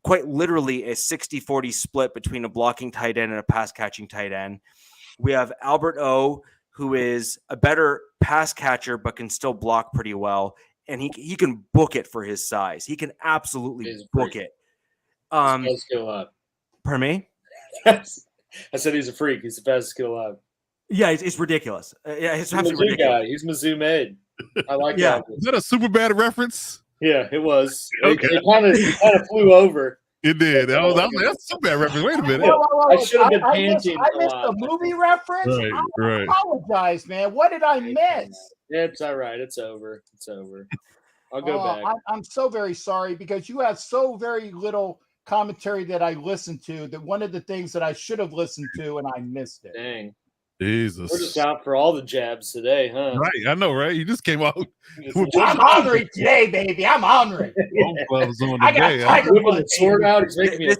quite literally a 60-40 split between a blocking tight end and a pass catching tight end. We have Albert O, who is a better pass catcher, but can still block pretty well. And he can book it for his size. He can absolutely book it. Fastest kid alive. Pardon me? I said he's a freak. He's the fastest kid alive. Yeah, it's ridiculous. Yeah, it's He's absolutely Mizzou ridiculous. guy. He's Mizzou made. I like Yeah. that. Is that a super bad reference? Yeah, it was. Okay. It kind of flew over. It did. I was like, that's a super bad reference. Wait a minute. I should have been I missed panting a the lot. movie reference. Right. I apologize, man. What did I miss? It's all right. It's over. I'll go back. I'm so very sorry because you have so very little commentary that I listened to, that one of the things that I should have listened to and I missed it. Dang. Jesus. We're just out for all the jabs today, huh? Right. I know, right? You just came out. I'm hungry today, baby. I'm hungry. I got tiger Whipping blood. the sword out. He's making me a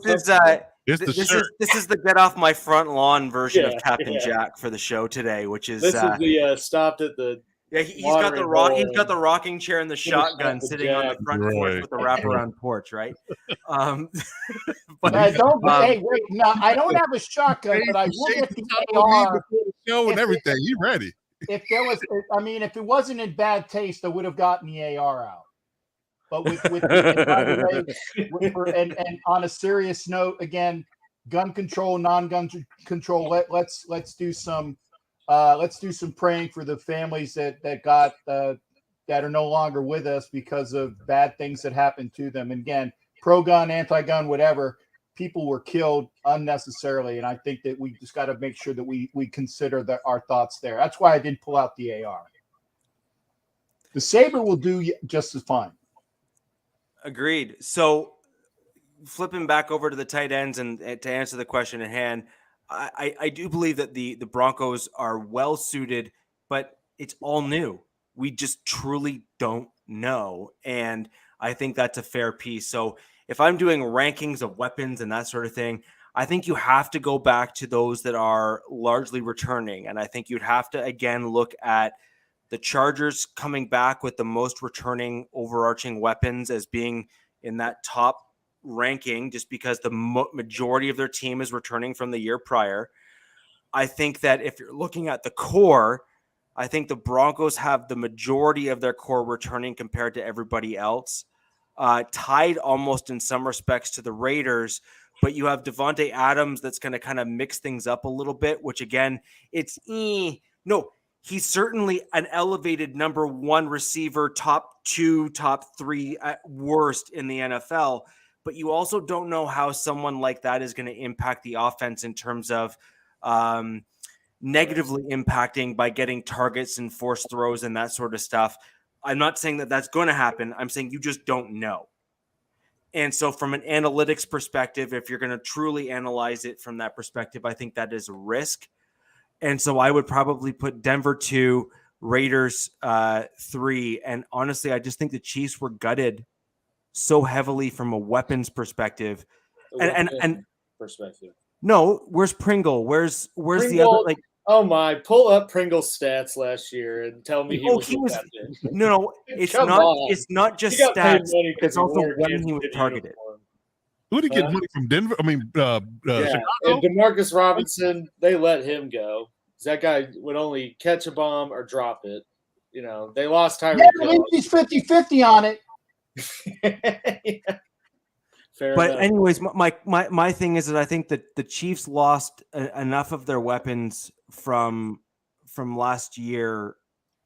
This is the get off my front lawn version of Yeah, Captain yeah. Jack for the show today, which is This is the stopped at the he's got the watering he's hole got the rocking chair and the shotgun the sitting on the Jack. front porch Right. with the wraparound porch, right? But Hey, wait, no, I don't have a shotgun, but I will get the AR. Show and everything. You ready? If it wasn't in bad taste, I would have gotten the AR out. But by the way, and on a serious note, again, gun control, non-gun control. Let's do some praying for the families that got that are no longer with us because of bad things that happened to them. And again, pro-gun, anti-gun, whatever. people were killed unnecessarily, and I think that we just got to make sure that we consider our thoughts there. That's why I didn't pull out the AR. The Saber will do just as fine. Agreed. So flipping back over to the tight ends and to answer the question at hand, I do believe that the Broncos are well suited, but it's all new. We just truly don't know. And I think that's a fair piece. So if I'm doing rankings of weapons and that sort of thing, I think you have to go back to those that are largely returning. And I think you'd have to, again, look at the Chargers coming back with the most returning overarching weapons as being in that top ranking, just because the majority of their team is returning from the year prior. I think that if you're looking at the core, I think the Broncos have the majority of their core returning compared to everybody else, tied almost in some respects to the Raiders. But you have Devontae Adams that's going to kind of mix things up a little bit, which again, it's no. He's certainly an elevated number one receiver, top two, top three at worst in the NFL. But you also don't know how someone like that is going to impact the offense in terms of negatively impacting by getting targets and forced throws and that sort of stuff. I'm not saying that that's going to happen. I'm saying you just don't know. And so from an analytics perspective, if you're going to truly analyze it from that perspective, I think that is a risk. And so I would probably put Denver 2, Raiders 3. And honestly, I just think the Chiefs were gutted so heavily from a weapons perspective. And perspective. No, where's Pringle? Where's Pringle, the other, like, oh my, pull up Pringle's stats last year and tell me he was captain. No, it's not just stats, it's also when he was targeted. Who did he get money from? Denver? I mean, Chicago? And DeMarcus Robinson, they let him go. That guy would only catch a bomb or drop it. You know, they lost Tyreek Hill. He's 50-50 on it. Yeah. Fair but enough. anyways, my thing is that I think that the Chiefs lost enough of their weapons from last year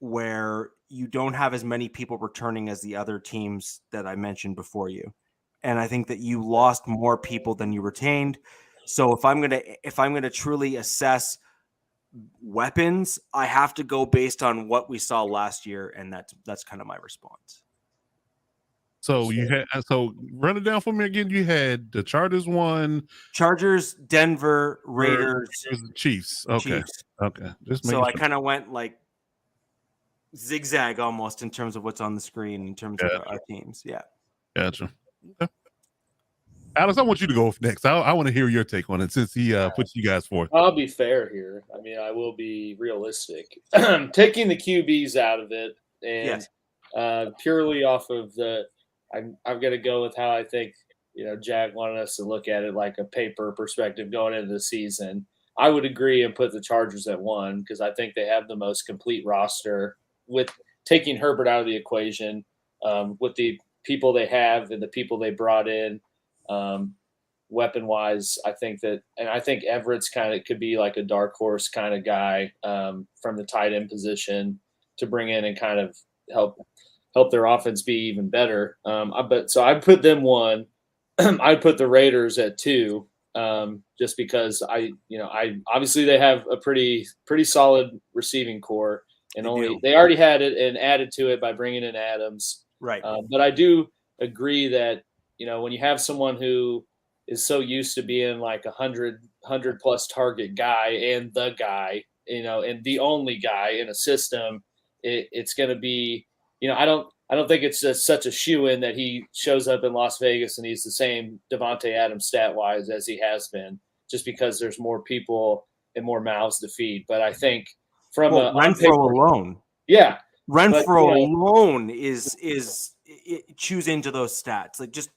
where you don't have as many people returning as the other teams that I mentioned before you. And I think that you lost more people than you retained. So if I'm gonna truly assess weapons, I have to go based on what we saw last year, and that's kind of my response. So run it down for me again. You had the Chargers 1, Chargers, Denver, Raiders, Chiefs. Okay, Chiefs. Okay. So I kind of went like zigzag almost in terms of what's on the screen in terms of our teams. Yeah. Gotcha. Okay. Alex, I want you to go next. I want to hear your take on it since he puts you guys forth. I'll be fair here. I mean, I will be realistic. Taking the QBs out of it and purely off of I'm going to go with how I think, Jack wanted us to look at it like a paper perspective going into the season. I would agree and put the Chargers at 1 because I think they have the most complete roster with taking Herbert out of the equation, with the people they have and the people they brought in. Weapon wise, I think Everett's could be like a dark horse kind of guy from the tight end position to bring in and kind of help their offense be even better. So I'd put them 1. I'd put the Raiders at 2, just because I obviously they have a pretty solid receiving core, and they already had it and added to it by bringing in Adams. Right. But I do agree that when you have someone who is so used to being like 100 plus target guy and the guy, and the only guy in a system, it's going to be, I don't think it's just such a shoe-in that he shows up in Las Vegas and he's the same Devontae Adams stat-wise as he has been, just because there's more people and more mouths to feed. But I think from Renfro alone. Yeah. Renfro alone is choose into those stats. Like just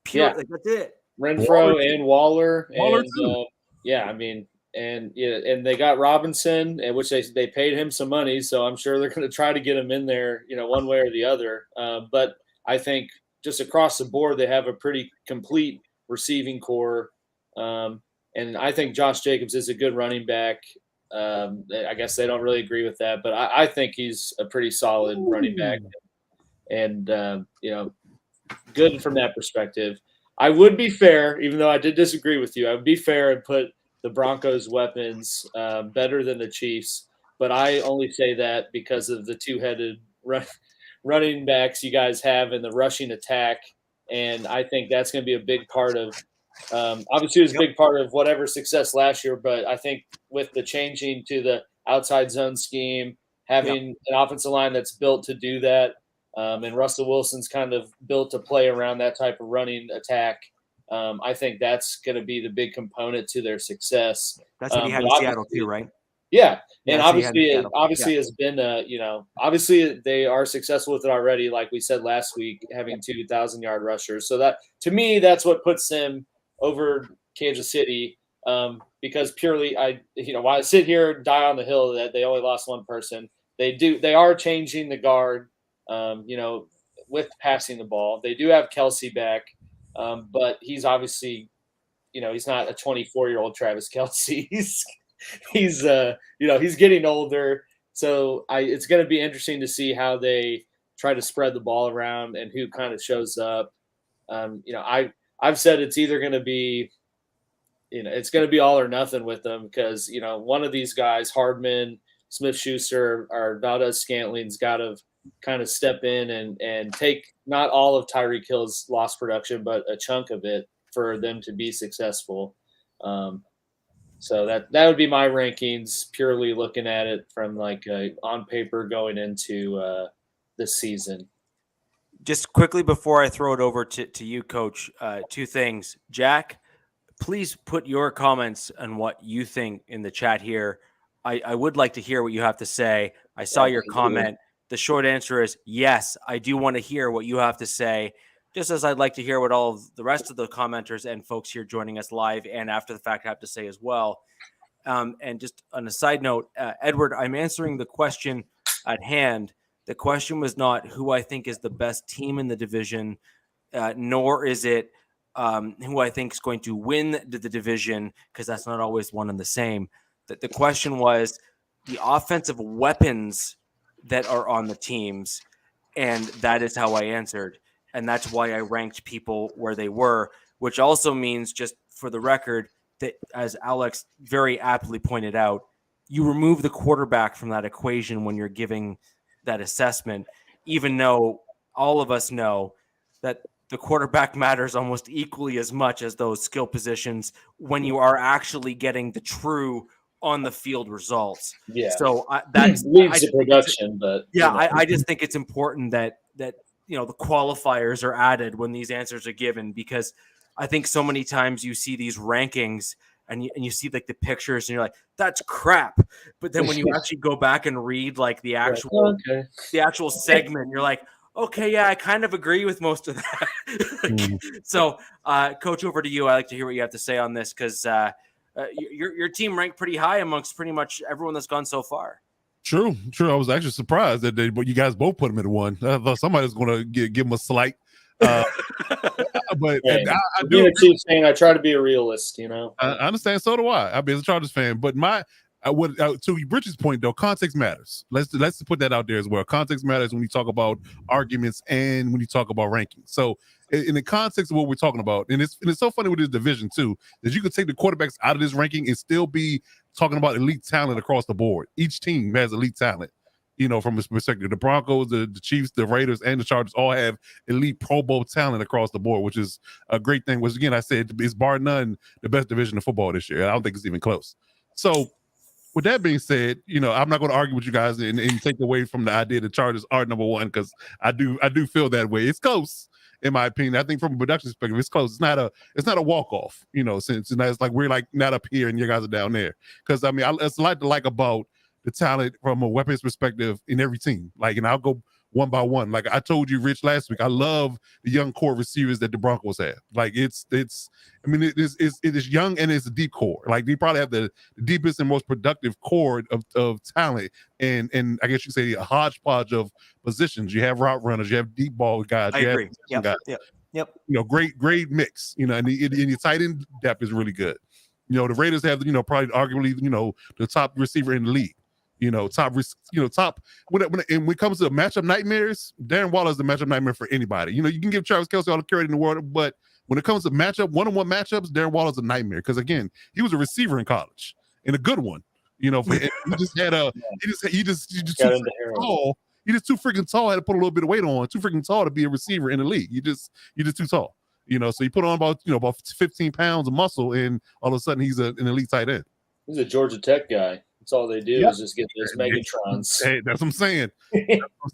pure, like that's it. Renfro and Waller too. And they got Robinson, and which they paid him some money, so I'm sure they're going to try to get him in there, one way or the other. But I think just across the board, they have a pretty complete receiving core, and I think Josh Jacobs is a good running back. I guess they don't really agree with that, but I think he's a pretty solid running back, and good from that perspective. I would be fair, even though I did disagree with you. I would be fair and put the Broncos' weapons better than the Chiefs, but I only say that because of the two-headed running backs you guys have in the rushing attack, and I think that's going to be a big part of. Obviously, it was a big part of whatever success last year, but I think with the changing to the outside zone scheme, having an offensive line that's built to do that, and Russell Wilson's kind of built to play around that type of running attack. I think that's going to be the big component to their success. That's what he had in Seattle too, right? Yeah, and so obviously has been obviously they are successful with it already. Like we said last week, having 2,000-yard rushers. So that to me, that's what puts them over Kansas City. Because purely, while I sit here and die on the hill that they only lost one person, they are changing the guard. With passing the ball, they do have Kelsey back, but he's obviously, he's not a 24-year-old Travis Kelsey. He's getting older. So it's going to be interesting to see how they try to spread the ball around and who kind of shows up. I've said it's either going to be, it's going to be all or nothing with them because, one of these guys, Hardman, Smith-Schuster, or Valdez-Scantling's got to kind of step in and take not all of Tyreek Hill's lost production, but a chunk of it for them to be successful. So that would be my rankings, purely looking at it from like on paper going into this season. Just quickly before I throw it over to you, Coach, two things. Jack, please put your comments on what you think in the chat here. I would like to hear what you have to say. I saw your comment. The short answer is yes, I do want to hear what you have to say, just as I'd like to hear what all of the rest of the commenters and folks here joining us live and after the fact have to say as well. And just on a side note, Edward, I'm answering the question at hand. The question was not who I think is the best team in the division, nor is it who I think is going to win the division, because that's not always one and the same. The question was the offensive weapons that are on the teams, and that is how I answered. And that's why I ranked people where they were, which also means, just for the record, that, as Alex very aptly pointed out, you remove the quarterback from that equation when you're giving that assessment, even though all of us know that the quarterback matters almost equally as much as those skill positions when you are actually getting the true on the field results. Yeah. So that leads to production, but I just think it's important that the qualifiers are added when these answers are given, because I think so many times you see these rankings and you see like the pictures and you're like, that's crap. But then when you actually go back and read like the actual segment, you're like, okay, yeah, I kind of agree with most of that. So, Coach, over to you. I'd like to hear what you have to say on this, because your team ranked pretty high amongst pretty much everyone that's gone so far. True. I was actually surprised that you guys both put them at one. I thought somebody was going to give them a slight. But hey, I do. Being a Chiefs fan, I try to be a realist. I understand. So do I. I've been a Chargers fan, but to Rich's point though, context matters. Let's put that out there as well. Context matters when you talk about arguments and when you talk about rankings. So in the context of what we're talking about, and it's so funny with this division too, that you could take the quarterbacks out of this ranking and still be talking about elite talent across the board. Each team has elite talent, from its perspective. The Broncos, the Chiefs, the Raiders, and the Chargers all have elite Pro Bowl talent across the board, which is a great thing. Which again, I said, is bar none the best division of football this year. I don't think it's even close. So with that being said, I'm not going to argue with you guys and take away from the idea the Chargers are number one, because I do feel that way. It's close, in my opinion. I think from a production perspective, it's close. It's not a walk off, since it's like we're like not up here and you guys are down there. Because it's a lot to like about the talent from a weapons perspective in every team. Like, and I'll go one by one. Like I told you, Rich, last week, I love the young core receivers that the Broncos have. Like it is young and it's a deep core. Like they probably have the deepest and most productive core of talent. And I guess you say a hodgepodge of positions. You have route runners, you have deep ball guys. I agree. Yep. Great mix. And your tight end depth is really good. The Raiders have probably arguably the top receiver in the league. Top. When it comes to matchup nightmares, Darren Waller is the matchup nightmare for anybody. You can give Travis Kelce all the credit in the world, but when it comes to one-on-one matchups, Darren Waller's a nightmare because again, he was a receiver in college and a good one. He just had he just too freaking tall. He just too freaking tall. Had to put a little bit of weight on. Too freaking tall to be a receiver in the league. You just too tall. So he put on about 15 pounds of muscle, and all of a sudden he's an elite tight end. He's a Georgia Tech guy. That's all they do is just get those Megatrons. Hey, that's what I'm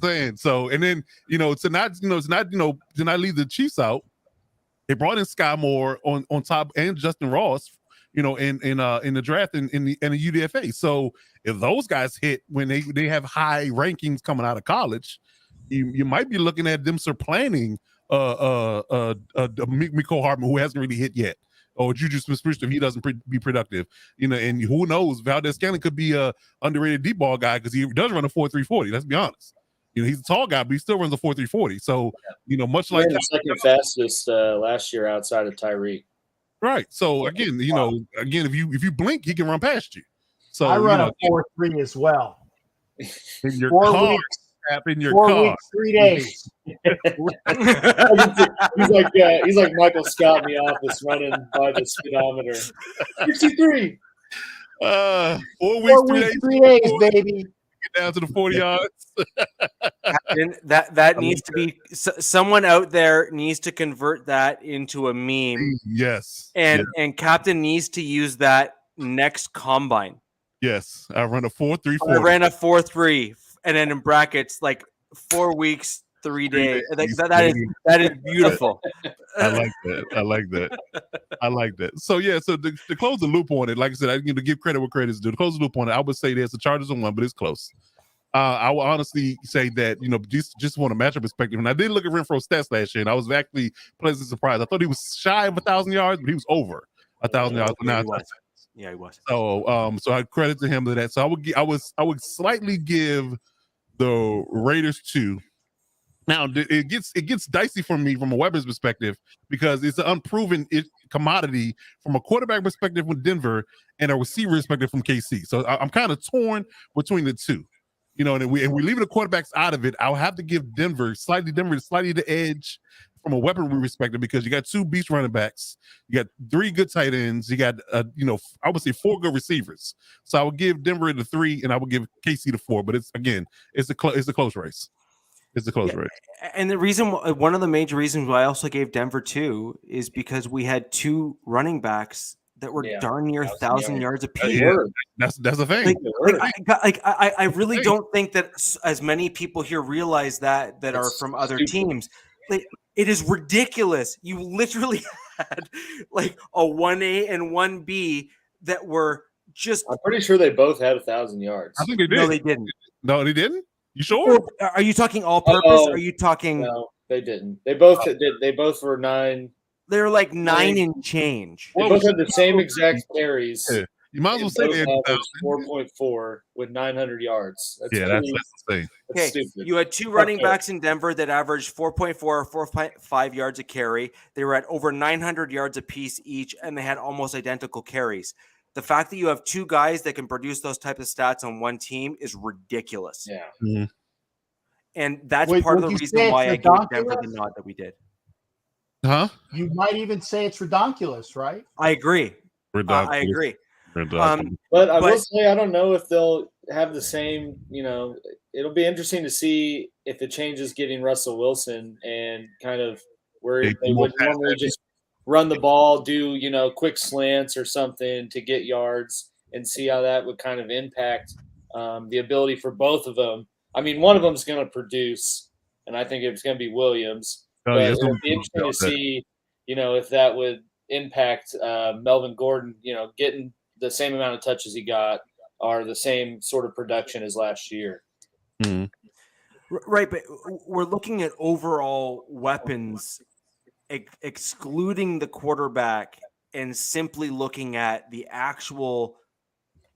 saying. So, and then to not leave the Chiefs out, they brought in Sky Moore on top and Justin Ross, in the draft in the UDFA. So if those guys hit when they have high rankings coming out of college, you might be looking at them supplanting Mecole Hardman, who hasn't really hit yet. Or Juju Smith-Schuster if he doesn't be productive, and who knows, Valdez-Scantling could be a underrated deep ball guy because he does run a 4.340. Let's be honest. He's a tall guy, but he still runs a 4.340. So, much like the second fastest last year outside of Tyreek. Right. So again, if you blink, he can run past you. So I run a 4.3 as well. In your 4 car. weeks. In your 4 car. weeks, 3 days. He's like Michael Scott in The Office running by the speedometer. 63. 4 weeks, 4 weeks, 3 days, baby. Get down to the 40 yards. And that needs to be someone out there needs to convert that into a meme. Yes. And Captain needs to use that next combine. Yes. I run a 4.340. I ran a 4.3. And then in brackets, like 4 weeks, 3 days. That is beautiful. I like that. So to close the loop on it, like I said, I to give credit where credit is due. To close the loop on it, I would say there's the Chargers on 1, but it's close. I will honestly say that just from a matchup perspective, and I did look at Renfro's stats last year, and I was actually pleasantly surprised. I thought he was shy of 1,000 yards, but he was over 1,000 yards. Yeah, he was. So I credit to him to that. So I would slightly give the Raiders 2. Now it gets dicey for me from a weapons perspective because it's an unproven commodity from a quarterback perspective with Denver and a receiver perspective from KC. So I'm kind of torn between the two, and we're leaving the quarterbacks out of it. I'll have to give Denver slightly the edge from a weaponry perspective because you got 2 beast running backs, you got 3 good tight ends, you got I would say 4 good receivers. So I would give Denver the 3, and I would give KC the 4. But it's a close race. It's a close race. And one of the major reasons why I also gave Denver 2 is because we had 2 running backs that were darn near 1,000 yards apiece. That's the thing. I really don't think that as many people here realize that are from other teams. Like, it is ridiculous. You literally had like a 1A and 1B that were just. I'm pretty sure they both had 1,000 yards. I think they did. No, they didn't. No, they didn't. You sure? Are you talking all purpose? Are you talking? No, they didn't. They both did. They both were 9. They were like 9 and change. They both had the same exact carries. Yeah. You might as well say they had 4.4 with 900 yards. That's the thing. Okay, stupid. You had 2 running backs in Denver that averaged 4.4 or 4.5 yards a carry. They were at over 900 yards apiece each, and they had almost identical carries. The fact that you have 2 guys that can produce those type of stats on one team is ridiculous. Yeah. Mm-hmm. And that's part of the reason why I gave Denver the nod that we did. Huh? You might even say it's redonkulous, right? I agree. I agree. But I will say I don't know if they'll have the same, it'll be interesting to see if it changes getting Russell Wilson and kind of where they would normally just run the ball, do, quick slants or something to get yards and see how that would kind of impact the ability for both of them. I mean, one of them is going to produce, and I think it's going to be Williams. But it'll be interesting to see, if that would impact Melvin Gordon, getting the same amount of touches he got or the same sort of production as last year. Mm-hmm. Right, but we're looking at overall weapons, excluding the quarterback and simply looking at the actual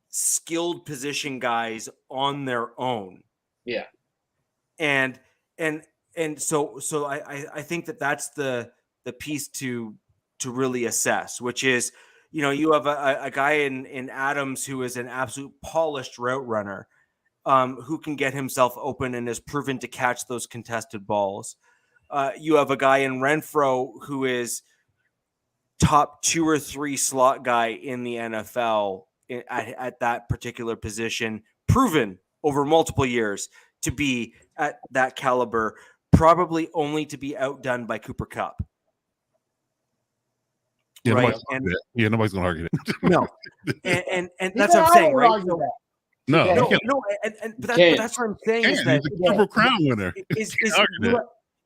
skilled position guys on their own. Yeah. And so I think that's the piece to really assess, which is, you have a guy in Adams who is an absolute polished route runner, who can get himself open and is proven to catch those contested balls. You have a guy in Renfro who is top 2 or 3 slot guy in the NFL at that particular position, proven over multiple years to be at that caliber, probably only to be outdone by Cooper Kupp. Yeah, right? Nobody's gonna argue that. No, and that's what I'm saying, right? No, but that's what I'm saying is that he's a Super Crown winner.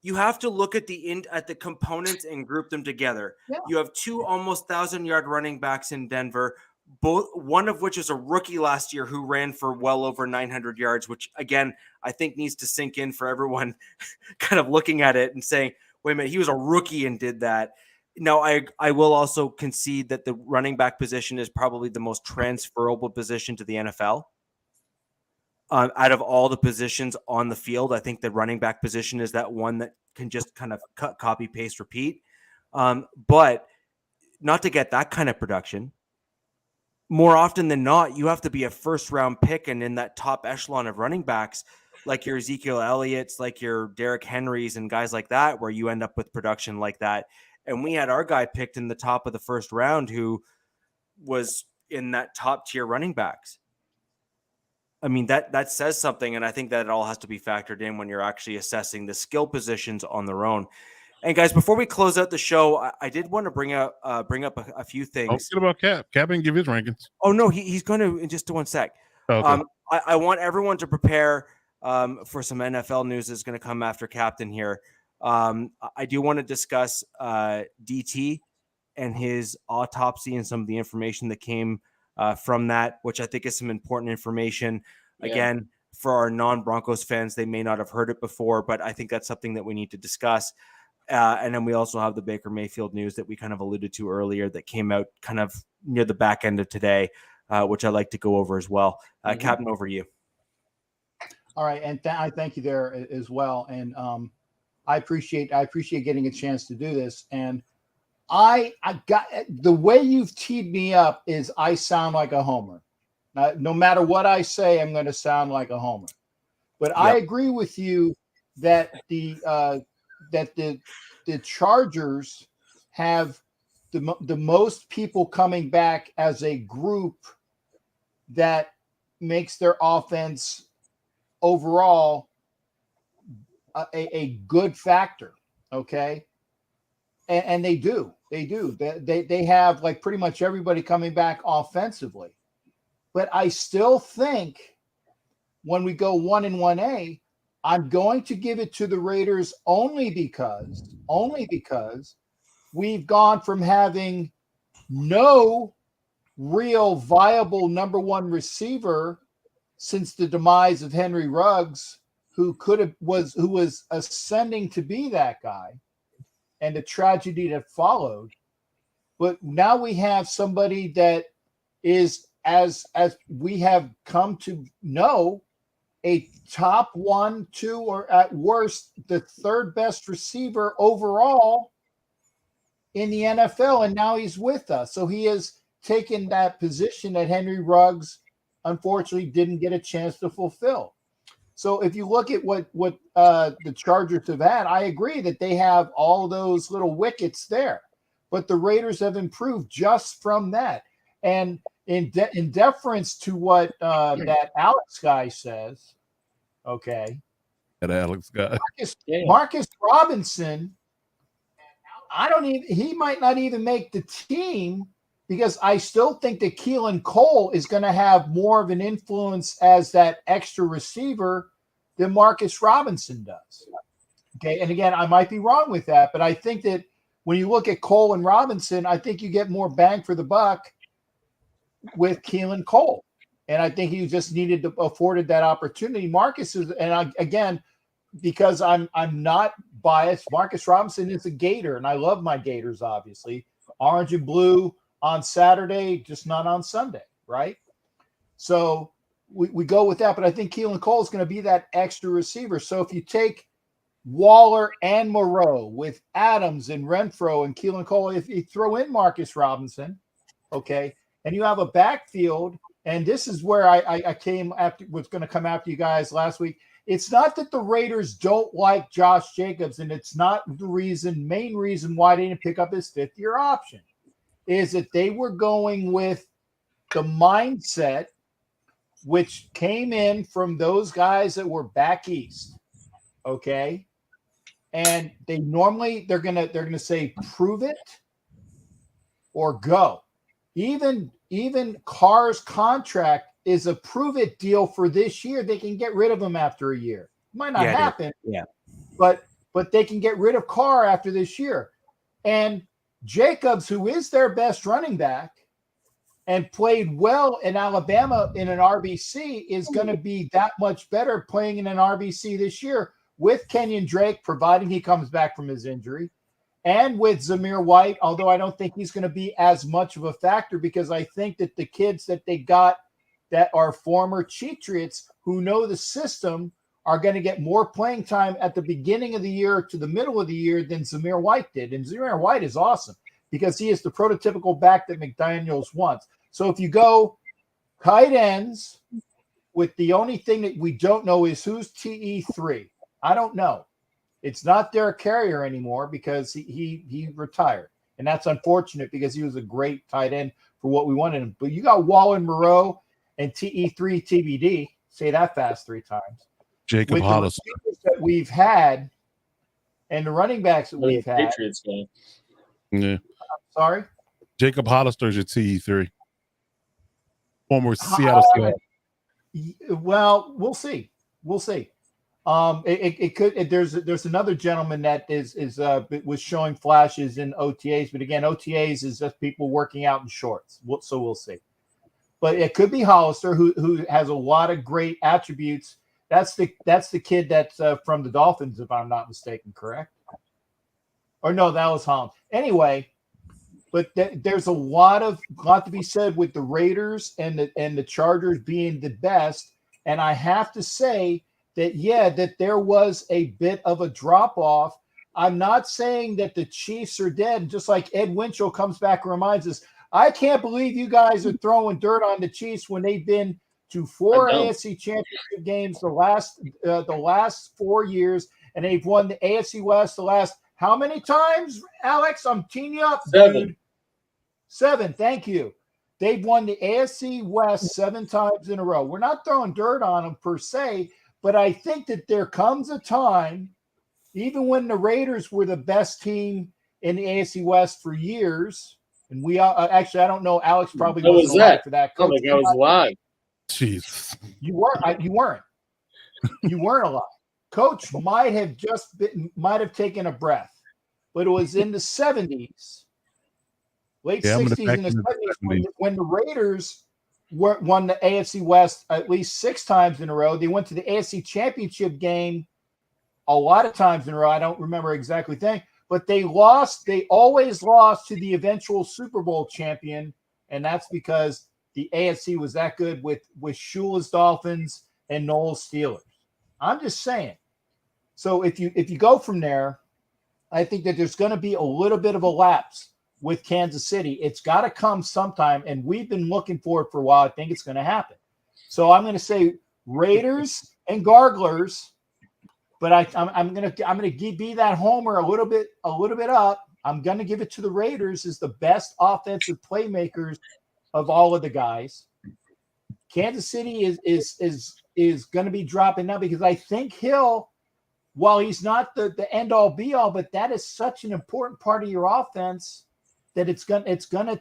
You have to look at the components and group them together. Yeah. You have 2 almost 1,000-yard running backs in Denver, one of which is a rookie last year who ran for well over 900 yards, which again I think needs to sink in for everyone kind of looking at it and saying, wait a minute, he was a rookie and did that. Now, I will also concede that the running back position is probably the most transferable position to the NFL. Out of all the positions on the field, I think the running back position is that one that can just kind of cut, copy, paste, repeat. But not to get that kind of production, more often than not, you have to be a first-round pick and in that top echelon of running backs, like your Ezekiel Elliott's, like your Derrick Henrys and guys like that, where you end up with production like that. And we had our guy picked in the top of the first round who was in that top tier running backs. I mean, that says something, and I think that it all has to be factored in when you're actually assessing the skill positions on their own. And guys, before we close out the show, I did want to bring up a few things. What about Cap? Cap didn't give his rankings. Oh no, he's going to in just 1 sec. Okay. I want everyone to prepare for some NFL news that's going to come after Captain here. I do want to discuss DT and his autopsy and some of the information that came from that, which I think is some important information. Yeah. Again, for our non-Broncos fans, they may not have heard it before, but I think that's something that we need to discuss. And then we also have the Baker Mayfield news that we kind of alluded to earlier that came out kind of near the back end of today, which I'd like to go over as well. Captain, over you. All right, and I thank you there as well. And I appreciate getting a chance to do this. And I got the way you've teed me up is I sound like a homer. No matter what I say, I'm going to sound like a homer. But yep. I agree with you that the Chargers have the most people coming back as a group that makes their offense overall a good factor. Okay. And they do. They have like pretty much everybody coming back offensively. But I still think when we go 1-1A, I'm going to give it to the Raiders only because we've gone from having no real viable number one receiver since the demise of Henry Ruggs, who was ascending to be that guy, and the tragedy that followed. But now we have somebody that is, as we have come to know, a top 1, 2, or at worst, the third best receiver overall in the NFL. And now he's with us. So he has taken that position that Henry Ruggs, unfortunately, didn't get a chance to fulfill. So if you look at what the Chargers have had, I agree that they have all those little wickets there. But the Raiders have improved just from that. And in deference to what that Alex guy says, okay. That Alex guy. Marcus Robinson, he might not even make the team because I still think that Keelan Cole is going to have more of an influence as that extra receiver than Marcus Robinson does. Okay. And again, I might be wrong with that, but I think that when you look at Cole and Robinson, I think you get more bang for the buck with Keelan Cole. And I think he just afforded that opportunity. Marcus is, and again, because I'm not biased, Marcus Robinson is a Gator, and I love my Gators, obviously. Orange and blue on Saturday, just not on Sunday, right? So we go with that, but I think Keelan Cole is going to be that extra receiver. So if you take Waller and Moreau with Adams and Renfro and Keelan Cole, if you throw in Marcus Robinson, okay, and you have a backfield, and this is where I came after, was going to come after you guys last week. It's not that the Raiders don't like Josh Jacobs, and it's not the main reason why they didn't pick up his 5th-year option. is that they were going with the mindset which came in from those guys that were back east. Okay. And they're gonna say prove it or go. Even Carr's contract is a prove it deal for this year. They can get rid of him after a year. Might not happen. Yeah. But they can get rid of Carr after this year. And Jacobs, who is their best running back and played well in Alabama in an RBC, is going to be that much better playing in an RBC this year with Kenyon Drake, providing he comes back from his injury, and with Zamir White, although I don't think he's going to be as much of a factor because I think that the kids that they got that are former Cheatriots who know the system are going to get more playing time at the beginning of the year to the middle of the year than Zamir White did. And Zamir White is awesome because he is the prototypical back that McDaniels wants. So if you go tight ends with the only thing that we don't know is who's TE3. I don't know. It's not Derek Carrier anymore because he retired. And that's unfortunate because he was a great tight end for what we wanted him. But you got Wallen Moreau and TE3 TBD. Say that fast 3 times. Jacob With Hollister. the receivers that we've had and the running backs that we've had. Patriots game. Yeah. Sorry? Jacob Hollister's your TE3. Former Seattle Seahawks. Well, we'll see. We'll see. It could. There's another gentleman that was showing flashes in OTAs, but again, OTAs is just people working out in shorts. So we'll see. But it could be Hollister, who has a lot of great attributes. That's the kid that's from the Dolphins, if I'm not mistaken, correct? Or no, that was Holland. Anyway, but there's a lot to be said with the Raiders and the Chargers being the best. And I have to say that there was a bit of a drop off. I'm not saying that the Chiefs are dead. Just like Ed Winchell comes back and reminds us, I can't believe you guys are throwing dirt on the Chiefs when they've been to 4 AFC championship games the last 4 years, and they've won the AFC West the last how many times, Alex? I'm teeing you up, 7. dude. 7. Thank you. They've won the AFC West 7 times in a row. We're not throwing dirt on them per se, but I think that there comes a time, even when the Raiders were the best team in the AFC West for years, and we actually, I don't know, Alex probably wasn't alive for that. I think I was alive. Jesus. You weren't alive. Coach might have taken a breath, but it was in the 70s, late 60s and the 70s when the Raiders won the AFC West at least 6 times in a row. They went to the AFC Championship game a lot of times in a row. I don't remember exactly thing, but they lost. They always lost to the eventual Super Bowl champion, and that's because the AFC was that good with Shula's Dolphins and Noel's Steelers. I'm just saying. So if you go from there, I think that there's going to be a little bit of a lapse with Kansas City. It's got to come sometime, and we've been looking for it for a while. I think it's going to happen. So I'm going to say Raiders and Garglers, but I'm going to be that homer a little bit up. I'm going to give it to the Raiders as the best offensive playmakers of all of the guys. Kansas City is going to be dropping now because I think Hill, while he's not the end all be all, but that is such an important part of your offense that it's gonna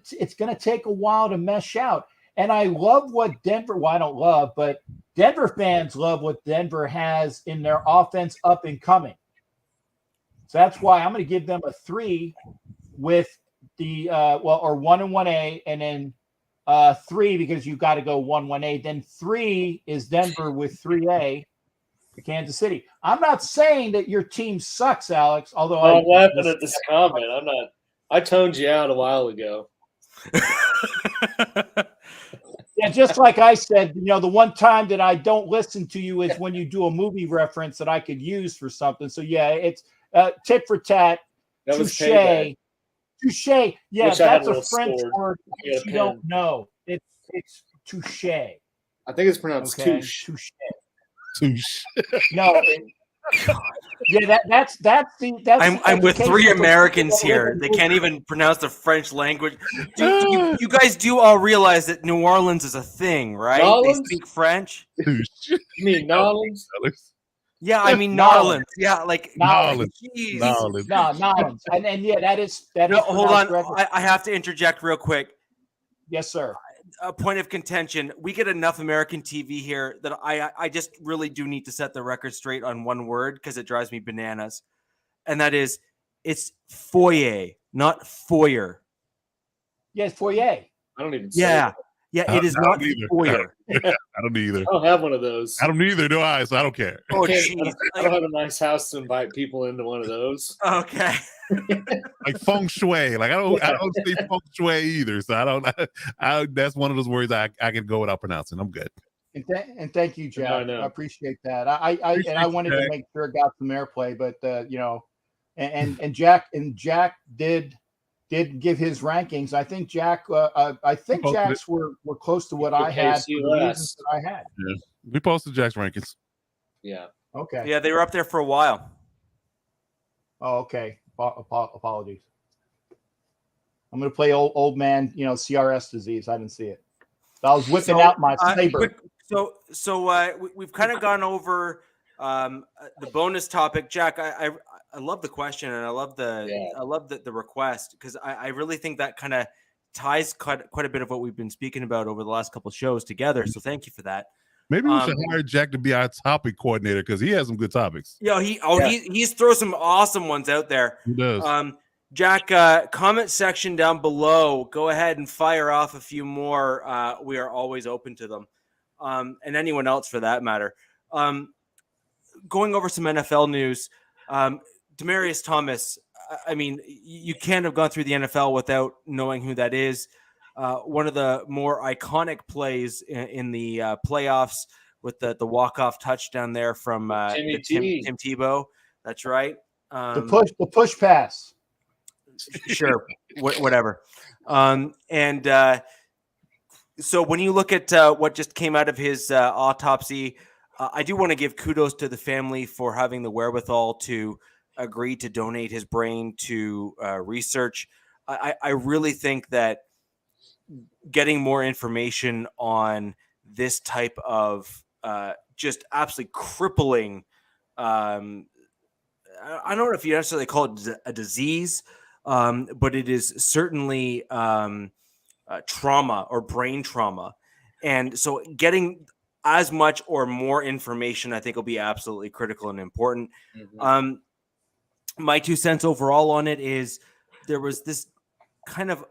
take a while to mesh out. And I love what Denver. Well, I don't love, but Denver fans love what Denver has in their offense up and coming. So that's why I'm going to give them a 3 with the or 1 and 1A, and then 3 because you've got to go 1, 1A. Then 3 is Denver with 3A. Kansas City. I'm not saying that your team sucks, Alex. Although I'm laughing at this comment. I'm not. I toned you out a while ago. Yeah, just like I said, the one time that I don't listen to you is when you do a movie reference that I could use for something. So yeah, it's tit for tat. That was touche. Touche. Yeah, Wish that's a French word you don't know. It's touche. I think it's pronounced touche. Touche. Touche. No, Yeah, that's the I'm with three educational Americans system that here. we're They in. can't even pronounce the French language. You guys do all realize that New Orleans is a thing, right? Nolans? They speak French. You mean Nolans? Yeah, I mean Nolans. Nolans. Yeah, like Nolans. jeez. Nolans. No, Nolans. And yeah, that is No, hold on. pronounced correctly. I have to interject real quick. Yes, sir. A point of contention. We get enough American TV here that I just really do need to set the record straight on one word because it drives me bananas. And that is, it's foyer, not foyer. Yes, foyer. I don't even say Yeah. that. Yeah, it is I not don't either. foyer. I don't either. I don't have one of those. I don't either, do I? So I don't care. Oh, I jeez. don't have a nice house to invite people into one of those. Okay. Like feng shui. Like I don't say feng shui either. So I don't. That's one of those words I can go without pronouncing. I'm good. And thank you, Jack. I know. I appreciate that. I wanted to make sure it got some airplay, but and Jack did give his rankings. I think Jack's were close to what I had for AFC the reasons West. that I had. Yeah. We posted Jack's rankings. Yeah. Okay. Yeah, they were up there for a while. Oh, okay. Apologies. I'm going to play old man, CRS disease. I didn't see it. So I was whipping out my saber. We've kind of gone over the bonus topic. Jack, I love the question and I love the request because I really think that kind of ties quite a bit of what we've been speaking about over the last couple of shows together. So thank you for that. Maybe we should hire Jack to be our topic coordinator because he has some good topics. He's thrown some awesome ones out there. He does. Jack, comment section down below. Go ahead and fire off a few more. We are always open to them. And anyone else for that matter. Going over some NFL news. Demaryius Thomas, I mean, you can't have gone through the NFL without knowing who that is. One of the more iconic plays in the playoffs with the walk-off touchdown there from Tim Tebow. That's right. The push pass. Sure, whatever. So when you look at what just came out of his autopsy, I do want to give kudos to the family for having the wherewithal to agree to donate his brain to research. I really think that getting more information on this type of just absolutely crippling, I don't know if you necessarily call it a disease, but it is certainly trauma or brain trauma. And so getting as much or more information, I think, will be absolutely critical and important. Mm-hmm. My 2 cents overall on it is there was this kind of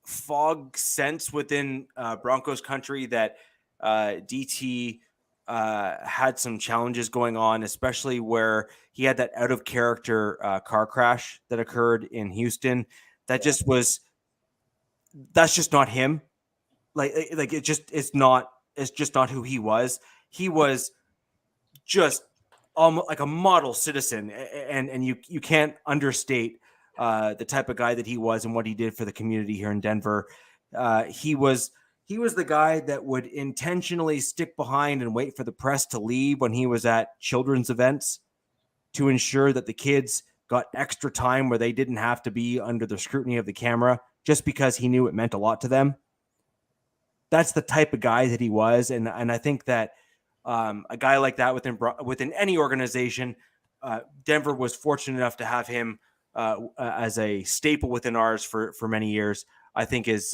fog sense within Broncos country that DT had some challenges going on, especially where he had that out of character car crash that occurred in Houston. That's just not him. It's just not who he was. He was just like a model citizen, and you can't understate the type of guy that he was and what he did for the community here in Denver. He was the guy that would intentionally stick behind and wait for the press to leave when he was at children's events to ensure that the kids got extra time where they didn't have to be under the scrutiny of the camera just because he knew it meant a lot to them. That's the type of guy that he was. And I think that a guy like that within any organization, Denver was fortunate enough to have him as a staple within ours for many years. I think is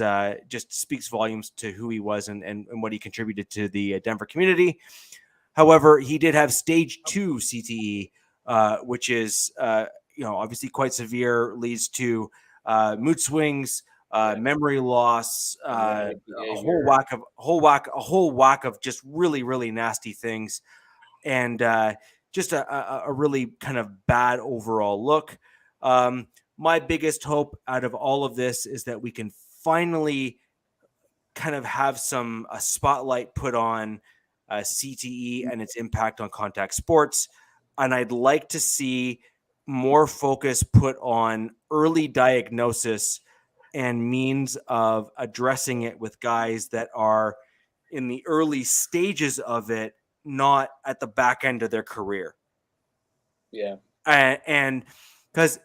just speaks volumes to who he was and what he contributed to the Denver community. However, he did have stage 2 CTE, which is obviously quite severe, leads to mood swings, memory loss, a whole whack of just really, really nasty things, and just a really kind of bad overall look. My biggest hope out of all of this is that we can finally kind of have a spotlight put on CTE and its impact on contact sports. And I'd like to see more focus put on early diagnosis and means of addressing it with guys that are in the early stages of it, not at the back end of their career. Yeah. And because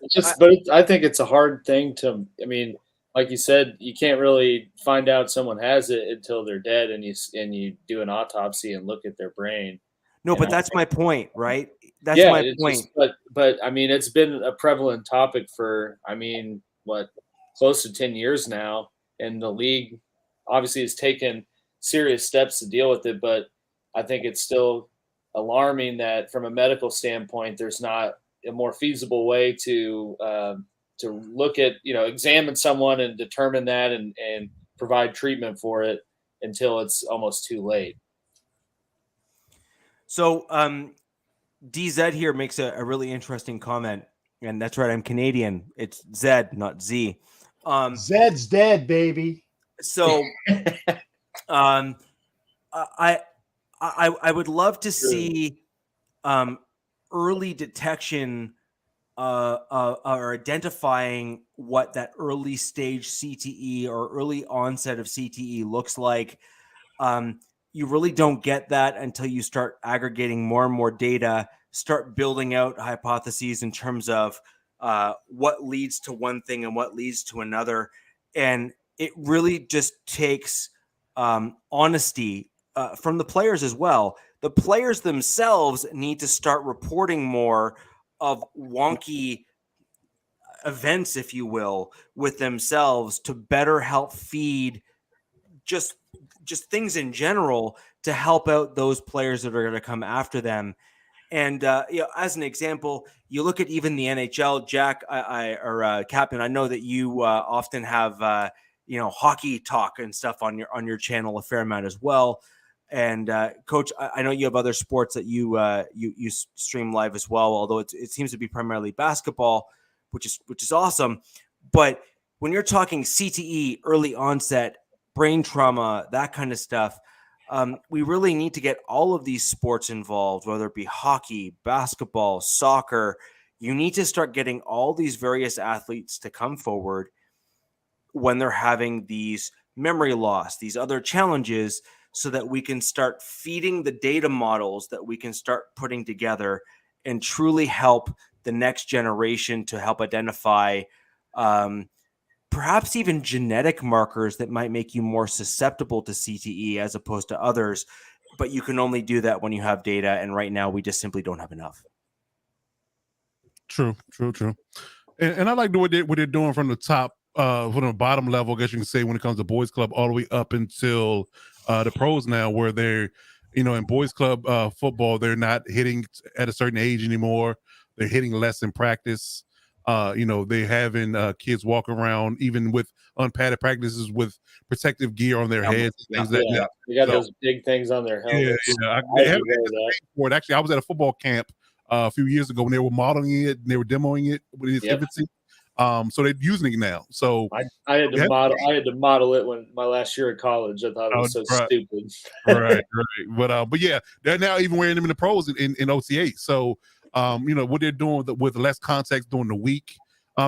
I think it's a hard thing to. I mean, like you said, you can't really find out someone has it until they're dead, and you do an autopsy and look at their brain. no, And but that's my point, right? That's yeah, my it's point. just, but I mean, it's been a prevalent topic for, I mean, what, close to 10 years now, and the league obviously has taken serious steps to deal with it. But I think it's still alarming that, from a medical standpoint, there's not a more feasible way to look at, examine someone and determine that and provide treatment for it until it's almost too late. So DZ here makes a really interesting comment, and that's right. I'm Canadian. It's Zed, not Z. Zed's dead, baby. So I would love to see early detection or identifying what that early stage CTE or early onset of CTE looks like. You really don't get that until you start aggregating more and more data, start building out hypotheses in terms of what leads to one thing and what leads to another. And it really just takes honesty from the players as well. The players themselves need to start reporting more of wonky events, if you will, with themselves to better help feed just things in general to help out those players that are going to come after them. And as an example, you look at even the NHL, Jack, Captain. I know that you often have hockey talk and stuff on your channel a fair amount as well. And Coach, I know you have other sports that you stream live as well. Although it seems to be primarily basketball, which is awesome. But when you're talking CTE, early onset, brain trauma, that kind of stuff, we really need to get all of these sports involved, whether it be hockey, basketball, soccer. You need to start getting all these various athletes to come forward when they're having these memory loss, these other challenges, so that we can start feeding the data models that we can start putting together and truly help the next generation to help identify perhaps even genetic markers that might make you more susceptible to CTE as opposed to others. But you can only do that when you have data. And right now we just simply don't have enough. True. And I like what they're doing from the top, from the bottom level, I guess you can say, when it comes to boys club, all the way up until the pros now, where they're, in boys club football, they're not hitting at a certain age anymore. They're hitting less in practice. They're having kids walk around even with unpadded practices with protective gear on their heads. They got those big things on their helmets. Actually, I was at a football camp a few years ago when they were modeling it and they were demoing it with its infancy. So they're using it now. So I had to model it when my last year at college. I thought it was so stupid. right. But yeah, they're now even wearing them in the pros in OTA. So what they're doing with less context during the week,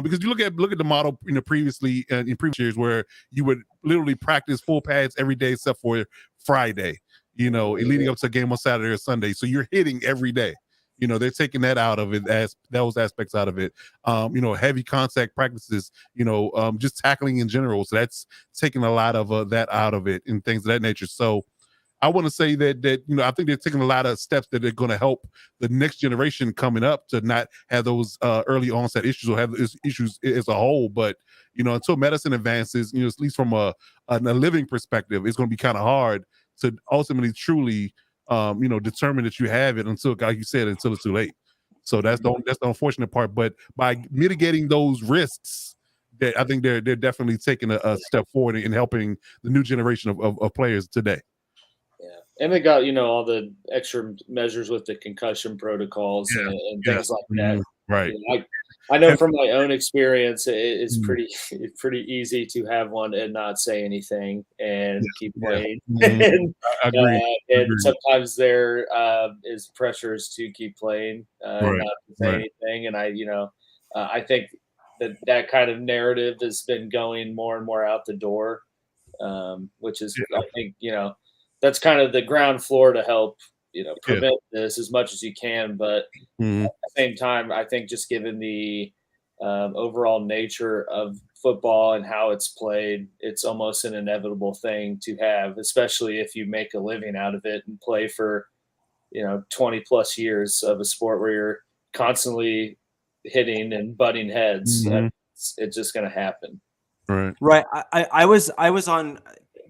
because you look at the model, previously in previous years where you would literally practice full pads every day except for Friday, leading up to a game on Saturday or Sunday. So you're hitting every day. They're taking that out of it, as those aspects out of it. Heavy contact practices, just tackling in general. So that's taking a lot of that out of it and things of that nature. So I want to say that I think they're taking a lot of steps that are going to help the next generation coming up to not have those early onset issues or have issues as a whole. But until medicine advances, at least from a living perspective, it's going to be kind of hard to ultimately truly determine that you have it until, like you said, until it's too late. So that's the unfortunate part. But by mitigating those risks, I think they're definitely taking a step forward in helping the new generation of players today. Yeah, and they got all the extra measures with the concussion protocols and things like that. Right. I know from my own experience, it's pretty easy to have one and not say anything and keep playing. And, I agree. And sometimes there is pressures to keep playing, not to say anything. And I think that kind of narrative has been going more and more out the door, which is I think that's kind of the ground floor to help prevent this as much as you can. But Mhm. at the same time, I think just given the overall nature of football and how it's played, it's almost an inevitable thing to have, especially if you make a living out of it and play for 20 plus years of a sport where you're constantly hitting and butting heads. Mhm. It's just going to happen. Right. I was on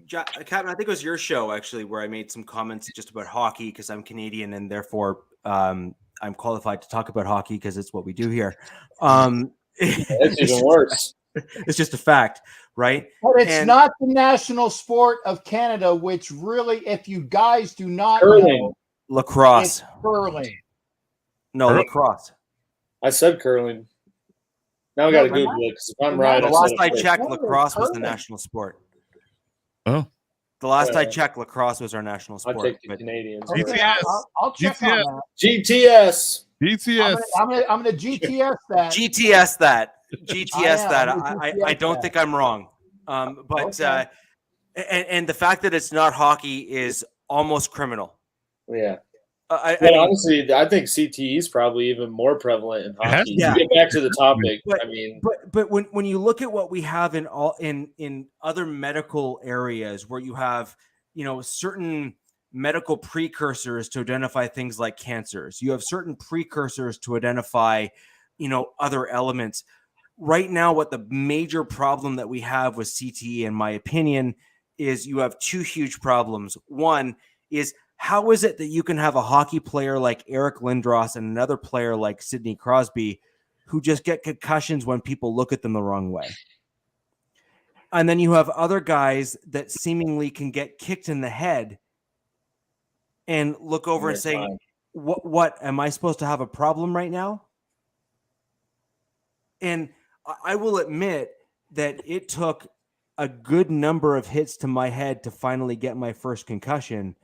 Captain, I think it was your show actually, where I made some comments just about hockey because I'm Canadian and therefore I'm qualified to talk about hockey because it's what we do here. It's even worse. It's just a fact, right? But it's not the national sport of Canada, which really, if you guys do not know, lacrosse. it's curling. No, lacrosse. I said curling. Now I got to Google it because if I'm right, The last I checked, lacrosse was the national sport. Oh. The last I checked, lacrosse was our national sport. I'll take the Canadians. GTS. I'll check on that. GTS. I'm gonna GTS that. GTS that. GTS that. I don't that. think I'm wrong. But and the fact that it's not hockey is almost criminal. Yeah. I mean, honestly, I think CTE is probably even more prevalent in hockey. Yeah. To get back to the topic, but when you look at what we have in other medical areas where you have certain medical precursors to identify things like cancers, you have certain precursors to identify other elements. Right now, what the major problem that we have with CTE, in my opinion, is you have two huge problems. One is, how is it that you can have a hockey player like Eric Lindros and another player like Sidney Crosby who just get concussions when people look at them the wrong way? And then you have other guys that seemingly can get kicked in the head and look over and say, what am I supposed to have a problem right now? And I will admit that it took a good number of hits to my head to finally get my first concussion.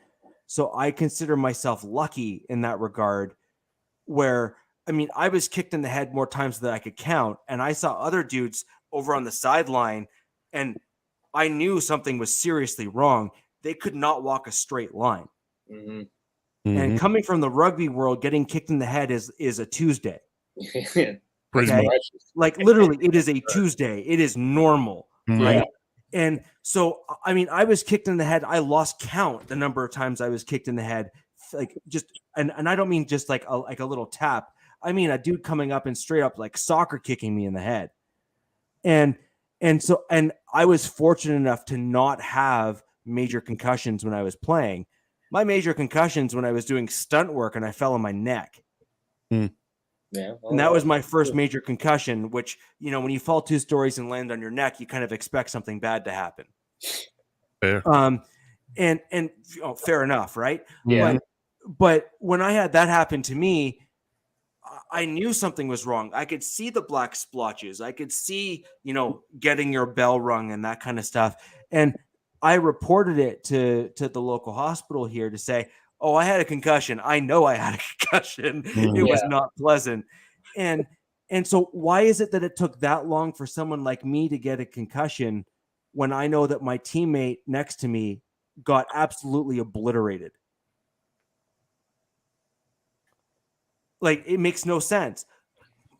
So I consider myself lucky in that regard, where, I mean, I was kicked in the head more times than I could count. And I saw other dudes over on the sideline and I knew something was seriously wrong. They could not walk a straight line. Mm-hmm. And coming from the rugby world, getting kicked in the head is a Tuesday. Okay? Like literally, it is a Tuesday. It is normal, right? And so, I mean, I was kicked in the head. I lost count the number of times I was kicked in the head. Like just, and I don't mean just like a little tap. I mean a dude coming up and straight up like soccer kicking me in the head. And I was fortunate enough to not have major concussions when I was playing. My major concussions when I was doing stunt work and I fell on my neck. Yeah, and that was my first major concussion, which, when you fall 2 stories and land on your neck, you kind of expect something bad to happen. Fair. And fair enough. Right. Yeah. But when I had that happen to me, I knew something was wrong. I could see the black splotches. I could see, getting your bell rung and that kind of stuff. And I reported it to the local hospital here to say, oh, I had a concussion. I know I had a concussion. It was not pleasant. And so why is it that it took that long for someone like me to get a concussion when I know that my teammate next to me got absolutely obliterated? Like, it makes no sense.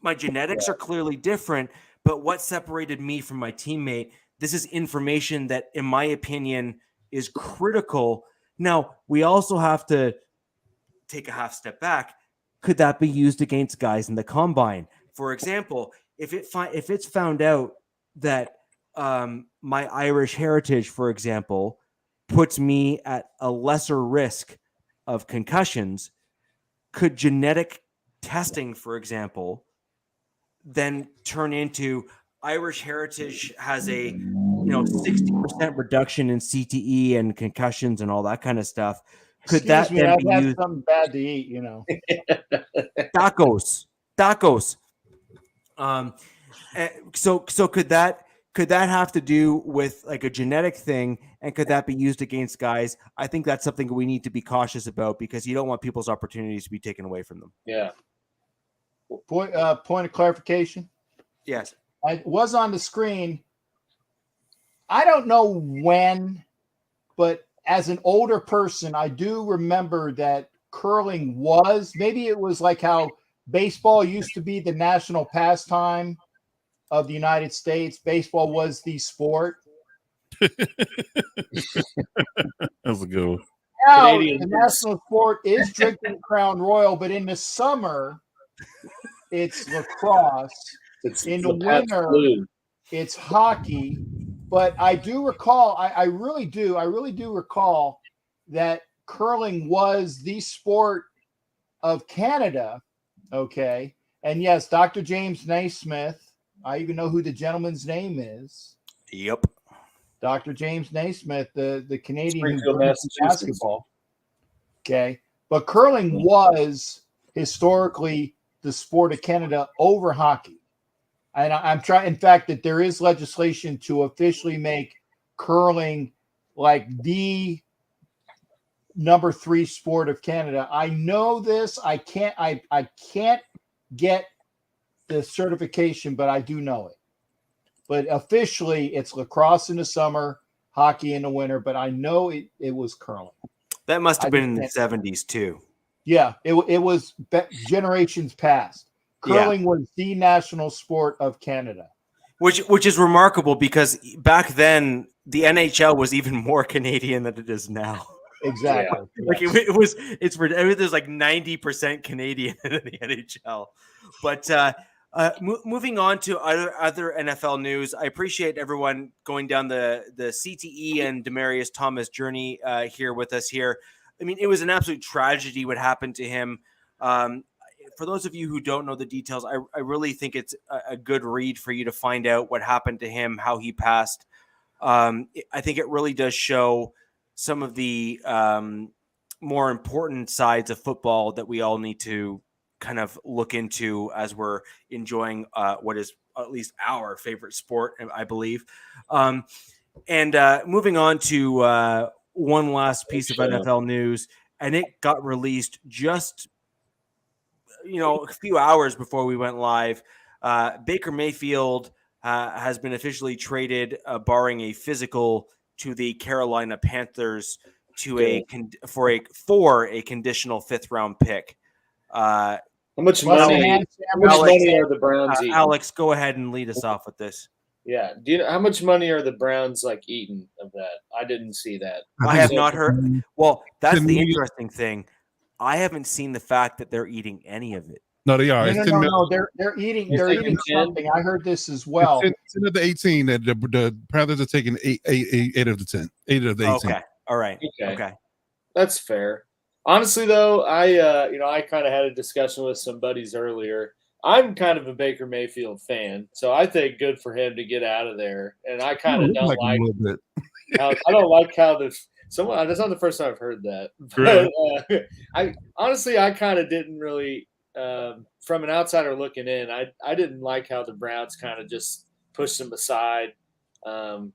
My genetics are clearly different, but what separated me from my teammate? This is information that, in my opinion, is critical. Now, we also have to take a half step back. Could that be used against guys in the combine? For example, if it's found out that my Irish heritage, for example, puts me at a lesser risk of concussions, could genetic testing, for example, then turn into Irish heritage has a 60% reduction in CTE and concussions and all that kind of stuff? Could that then I've be had used? something bad to eat, Tacos. So could that have to do with like a genetic thing, and could that be used against guys? I think that's something we need to be cautious about, because you don't want people's opportunities to be taken away from them. Yeah. Point of clarification. Yes. I was on the screen. I don't know when, but as an older person, I do remember that curling was. Maybe it was like how baseball used to be the national pastime of the United States. Baseball was the sport. That's a good one. Now, Canadian the national sport is drinking Crown Royal, but in the summer, it's lacrosse. It's In the Pabst winter, Blue. it's hockey. But I do recall, I really do recall that curling was the sport of Canada. Okay. And yes, Dr. James Naismith, I even know who the gentleman's name is. Yep. Dr. James Naismith, the Canadian who Springfield, played Massachusetts. basketball. Okay. But curling was historically the sport of Canada over hockey. And I'm trying, in fact, that there is legislation to officially make curling like the number 3 sport of Canada. I know this. I can't get the certification, but I do know it. But officially, it's lacrosse in the summer, hockey in the winter. But I know it was curling. That must have been in the 70s too. Yeah, it was generations past. Curling was the national sport of Canada. Which is remarkable because back then the NHL was even more Canadian than it is now. Exactly. Like it's there's like 90% Canadian in the NHL. But moving on to other NFL news, I appreciate everyone going down the CTE and Demaryius Thomas journey here with us here. I mean, it was an absolute tragedy what happened to him. For those of you who don't know the details, I really think it's a good read for you to find out what happened to him, how he passed. I think it really does show some of the more important sides of football that we all need to kind of look into as we're enjoying what is at least our favorite sport, I believe. And moving on to one last piece of NFL news, and it got released just a few hours before we went live. Baker Mayfield has been officially traded, barring a physical, to the Carolina Panthers for a conditional 5th round pick. How much money are the Browns eating? Alex, go ahead and lead us off with this. Yeah. Do you know how much money are the Browns eating of that? I didn't see that. I have not heard. Well, that's the interesting thing. I haven't seen the fact that they're eating any of it. No, they are. No. They're eating something. I heard this as well. It's 10 of the 18 that the Panthers are taking 8 of the 10. 8 of the 18. Okay. All right. Okay. That's fair. Honestly, though, I kind of had a discussion with some buddies earlier. I'm kind of a Baker Mayfield fan, so I think good for him to get out of there. And I kind of don't like how someone. That's not the first time I've heard that. Really? But, I kind of didn't really. From an outsider looking in, I didn't like how the Browns kind of just pushed him aside. From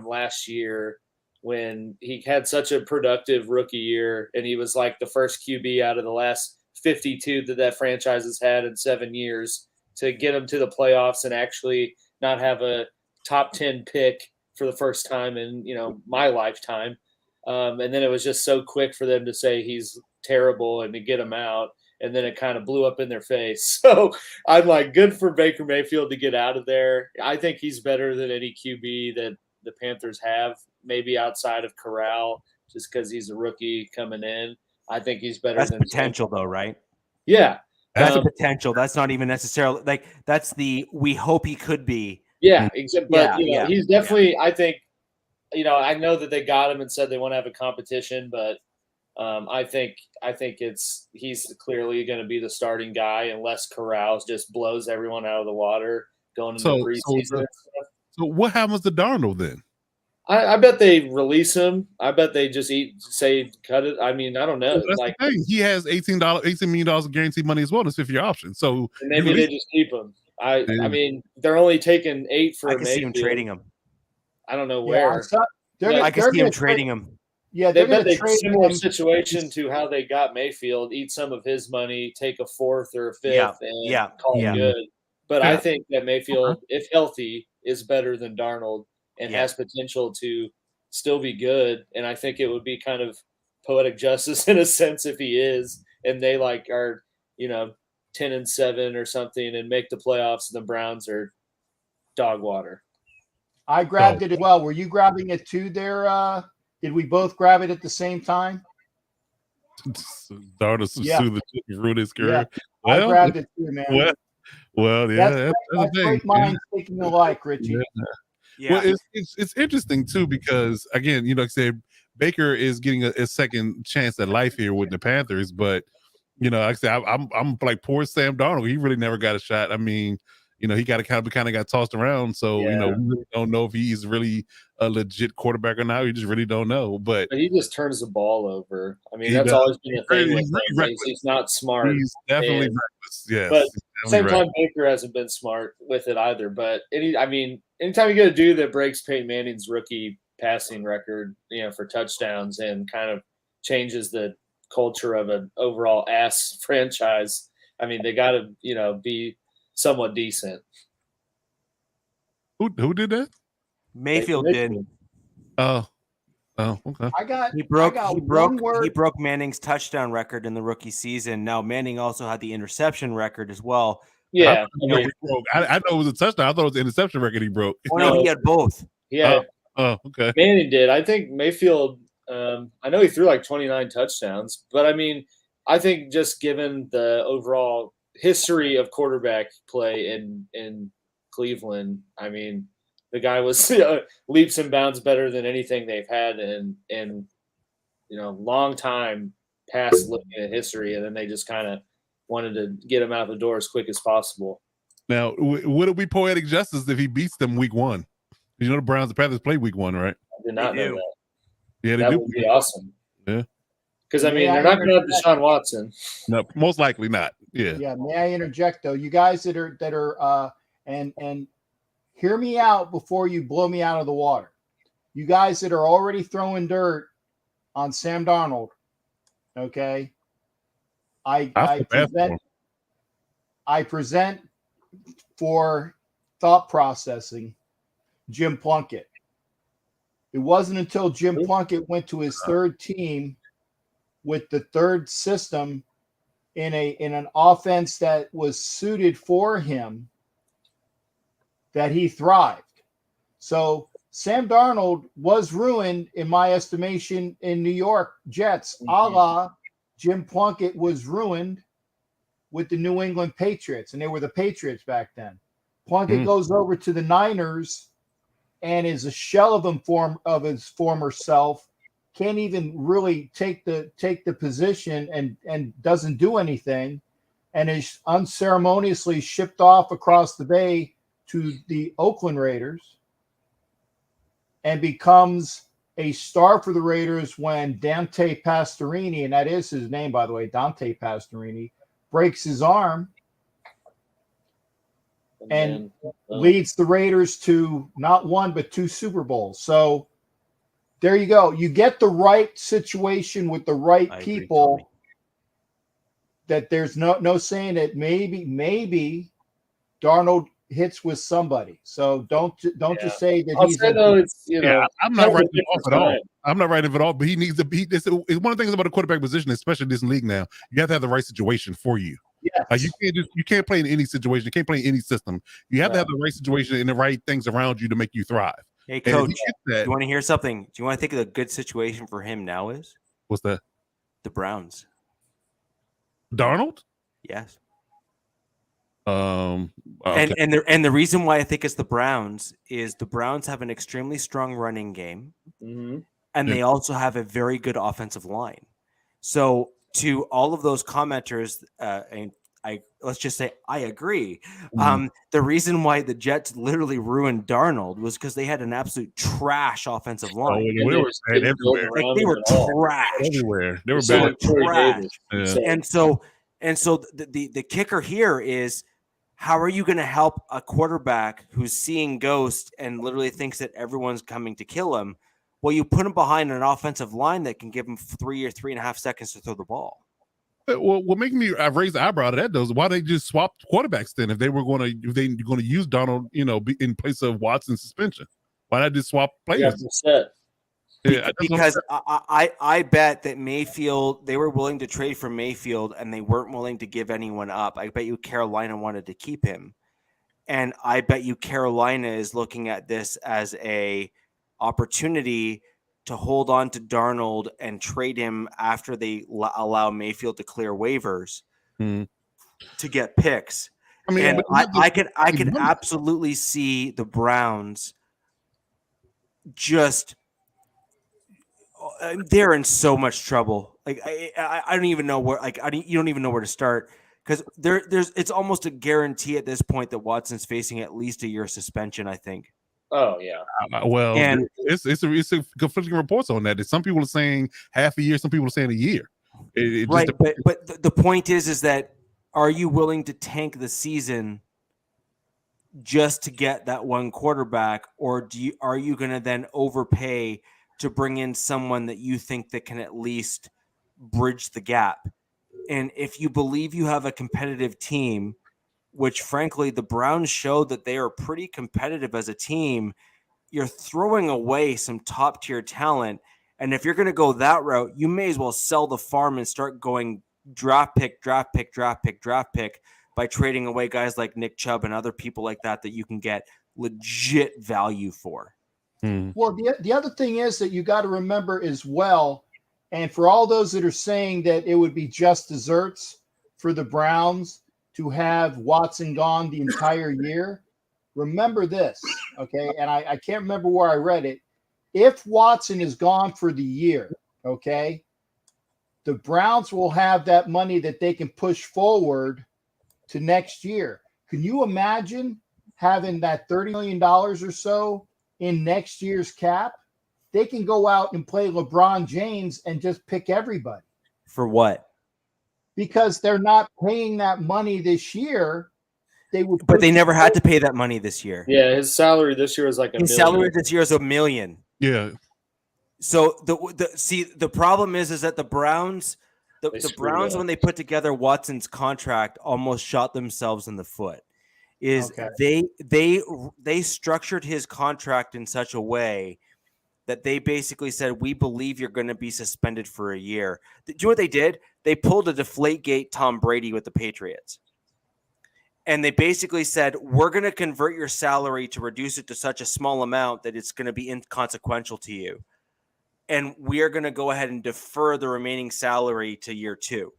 last year when he had such a productive rookie year, and he was like the first QB out of the last 52 that franchise has had in 7 years to get them to the playoffs and actually not have a top 10 pick for the first time in my lifetime. And then it was just so quick for them to say he's terrible and to get him out. And then it kind of blew up in their face. So I'm like, good for Baker Mayfield to get out of there. I think he's better than any QB that the Panthers have, maybe outside of Corral, just because he's a rookie coming in. I think he's better. That's than potential, though, right? Yeah. That's the potential. That's not even necessarily that's we hope he could be. Yeah. But he's definitely, yeah. I think, I know that they got him and said they want to have a competition, but I think he's clearly going to be the starting guy unless Corral just blows everyone out of the water going into preseason. So what happens to Darnold then? I bet they release him. I bet they just cut it. I mean, I don't know. That's the thing. He has $18 million of guaranteed money as well. That's 5-year option. So maybe they just keep him. I mean, they're only taking 8 for. I can see him trading him. I don't know where. I can see him trading him. Yeah, they bet they similar situation to how they got Mayfield. Eat some of his money, take a 4th or a 5th, and call it good. But I think that Mayfield, if healthy, is better than Darnold and has potential to still be good. And I think it would be kind of poetic justice in a sense if he is, and they like are 10-7 or something and make the playoffs, and the Browns are dog water. I grabbed it as well. Were you grabbing it too there? Did we both grab it at the same time? Darnold sue the chicken ruin his career. Yeah. Well, I grabbed it too, man. Well, yeah, that's great minds thinking alike, Richie. Yeah. Well, it's interesting too because again, like I said, Baker is getting a second chance at life here with the Panthers, but like I said, I'm like poor Sam Darnold. He really never got a shot. I mean, he got kind of got tossed around. So we really don't know if he's really a legit quarterback or not. We just really don't know. But he just turns the ball over. I mean, that's always been the thing with him. He's not smart. He's definitely reckless. Yes, but at the same time, Baker hasn't been smart with it either. But anytime you get a dude that breaks Peyton Manning's rookie passing record, for touchdowns and kind of changes the culture of an overall ass franchise, I mean, they got to be somewhat decent. Who did that? Mayfield did. Oh, okay. He broke Manning's touchdown record in the rookie season. Now Manning also had the interception record as well. Yeah, I know it was a touchdown. I thought it was an interception record he broke. No, he had both. Yeah. Okay. Manning did. I think Mayfield. I know he threw like 29 touchdowns, but I mean, I think just given the overall history of quarterback play in Cleveland, I mean, the guy was leaps and bounds better than anything they've had in long time past looking at history, and then they just kind of wanted to get him out the door as quick as possible. Now, would it be poetic justice if he beats them week 1? The Browns, the Panthers play week 1, right? I did not know that. Yeah, that would be awesome. Yeah. Because, I mean, they're not going to have Deshaun Watson. No, most likely not. Yeah. Yeah. May I interject, though? You guys that are and hear me out before you blow me out of the water. You guys that are already throwing dirt on Sam Darnold, okay? I present for thought processing Jim Plunkett. It wasn't until Jim Plunkett went to his third team with the third system in an offense that was suited for him that he thrived. So Sam Darnold was ruined, in my estimation, in New York Jets, a la Jim Plunkett was ruined with the New England Patriots, and they were the Patriots back then. Plunkett goes over to the Niners and is a shell of his former self, can't even really take the position and doesn't do anything, and is unceremoniously shipped off across the bay to the Oakland Raiders and becomes a star for the Raiders when Dante Pastorini, and that is his name, by the way, Dante Pastorini, breaks his arm and leads the Raiders to not one, but 2 Super Bowls. So there you go. You get the right situation with the right people that there's no saying that maybe Darnold hits with somebody. So don't just say that he's. I'm not writing it off at all. I'm not writing it at all. But he needs to be. It's one of the things about a quarterback position, especially in this league now. You have to have the right situation for you. Yes. You can't play in any situation. You can't play in any system. You have to have the right situation and the right things around you to make you thrive. Hey, Coach, do you want to hear something? Do you want to think of the good situation for him now is? What's that? The Browns. Darnold? Yes. Okay. And the reason why I think it's the Browns is the Browns have an extremely strong running game, and they also have a very good offensive line. So to all of those commenters, and let's just say I agree. The reason why the Jets literally ruined Darnold was because they had an absolute trash offensive line. They were everywhere. They were trash Everywhere. They were bad. Trash. And so the kicker here is, how are you going to help a quarterback who's seeing ghosts and literally thinks that everyone's coming to kill him? Well, you put him behind an offensive line that can give him 3 or 3.5 seconds to throw the ball. Well, what makes me raise the eyebrow to that though is why they just swapped quarterbacks then if they're going to use Donald, in place of Watson's suspension. Why not just swap players? Because I bet that Mayfield, they were willing to trade for Mayfield and they weren't willing to give anyone up. I bet you Carolina wanted to keep him. And I bet you Carolina is looking at this as a opportunity to hold on to Darnold and trade him after they allow Mayfield to clear waivers to get picks. I mean, and I can absolutely see the Browns just they're in so much trouble. Like I don't even know where. Like you don't even know where to start because there's it's almost a guarantee at this point that Watson's facing at least a year suspension. I think. Oh yeah. Well, and it's conflicting reports on that. Some people are saying half a year. Some people are saying a year. Right, but the point is that are you willing to tank the season just to get that one quarterback, or are you going to then overpay to bring in someone that you think that can at least bridge the gap? And if you believe you have a competitive team, which frankly the Browns showed that they are pretty competitive as a team, you're throwing away some top tier talent. And if you're going to go that route, you may as well sell the farm and start going draft pick by trading away guys like Nick Chubb and other people like that you can get legit value for. Well, the other thing is that you got to remember as well, and for all those that are saying that it would be just desserts for the Browns to have Watson gone the entire year, remember this, okay? And I can't remember where I read it. If Watson is gone for the year, okay, the Browns will have that money that they can push forward to next year. Can you imagine having that $30 million or so in next year's cap? They can go out and play LeBron James and just pick everybody. For what? Because they're not paying that money this year. But they never had to pay that money this year. Yeah, his salary this year was like $1 million. His salary this year is $1 million. Yeah. So the problem is that the Browns, the Browns when they put together Watson's contract almost shot themselves in the foot. They structured his contract in such a way that they basically said, we believe you're going to be suspended for a year. Do you know what they did? They pulled a Deflategate Tom Brady with the Patriots. And they basically said, we're going to convert your salary to reduce it to such a small amount that it's going to be inconsequential to you. And we are going to go ahead and defer the remaining salary to year 2.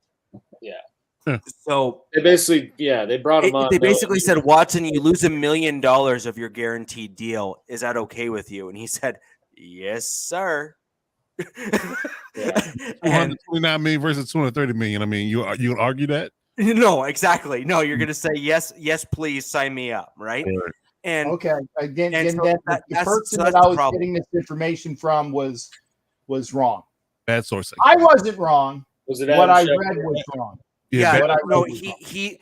Yeah. So they basically, they brought him on. They basically said, Watson, you lose $1 million of your guaranteed deal. Is that okay with you? And he said, yes, sir. And $229 million versus $230 million. I mean, you argue that? No, exactly. No, you're going to say yes, please sign me up, right? And okay, again, so the person that I was getting this information from was wrong. Bad sourcing. I wasn't wrong. Was it what I read was wrong? The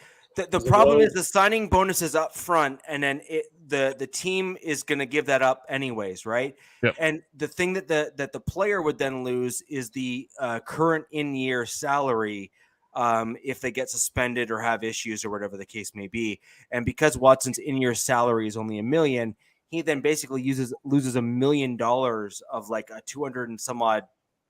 problem is the signing bonus is up front, and then the team is going to give that up anyways, right? Yep. And the thing that the player would then lose is the current in-year salary if they get suspended or have issues or whatever the case may be. And because Watson's in-year salary is only $1 million, he then basically loses $1 million of like a $200 and some odd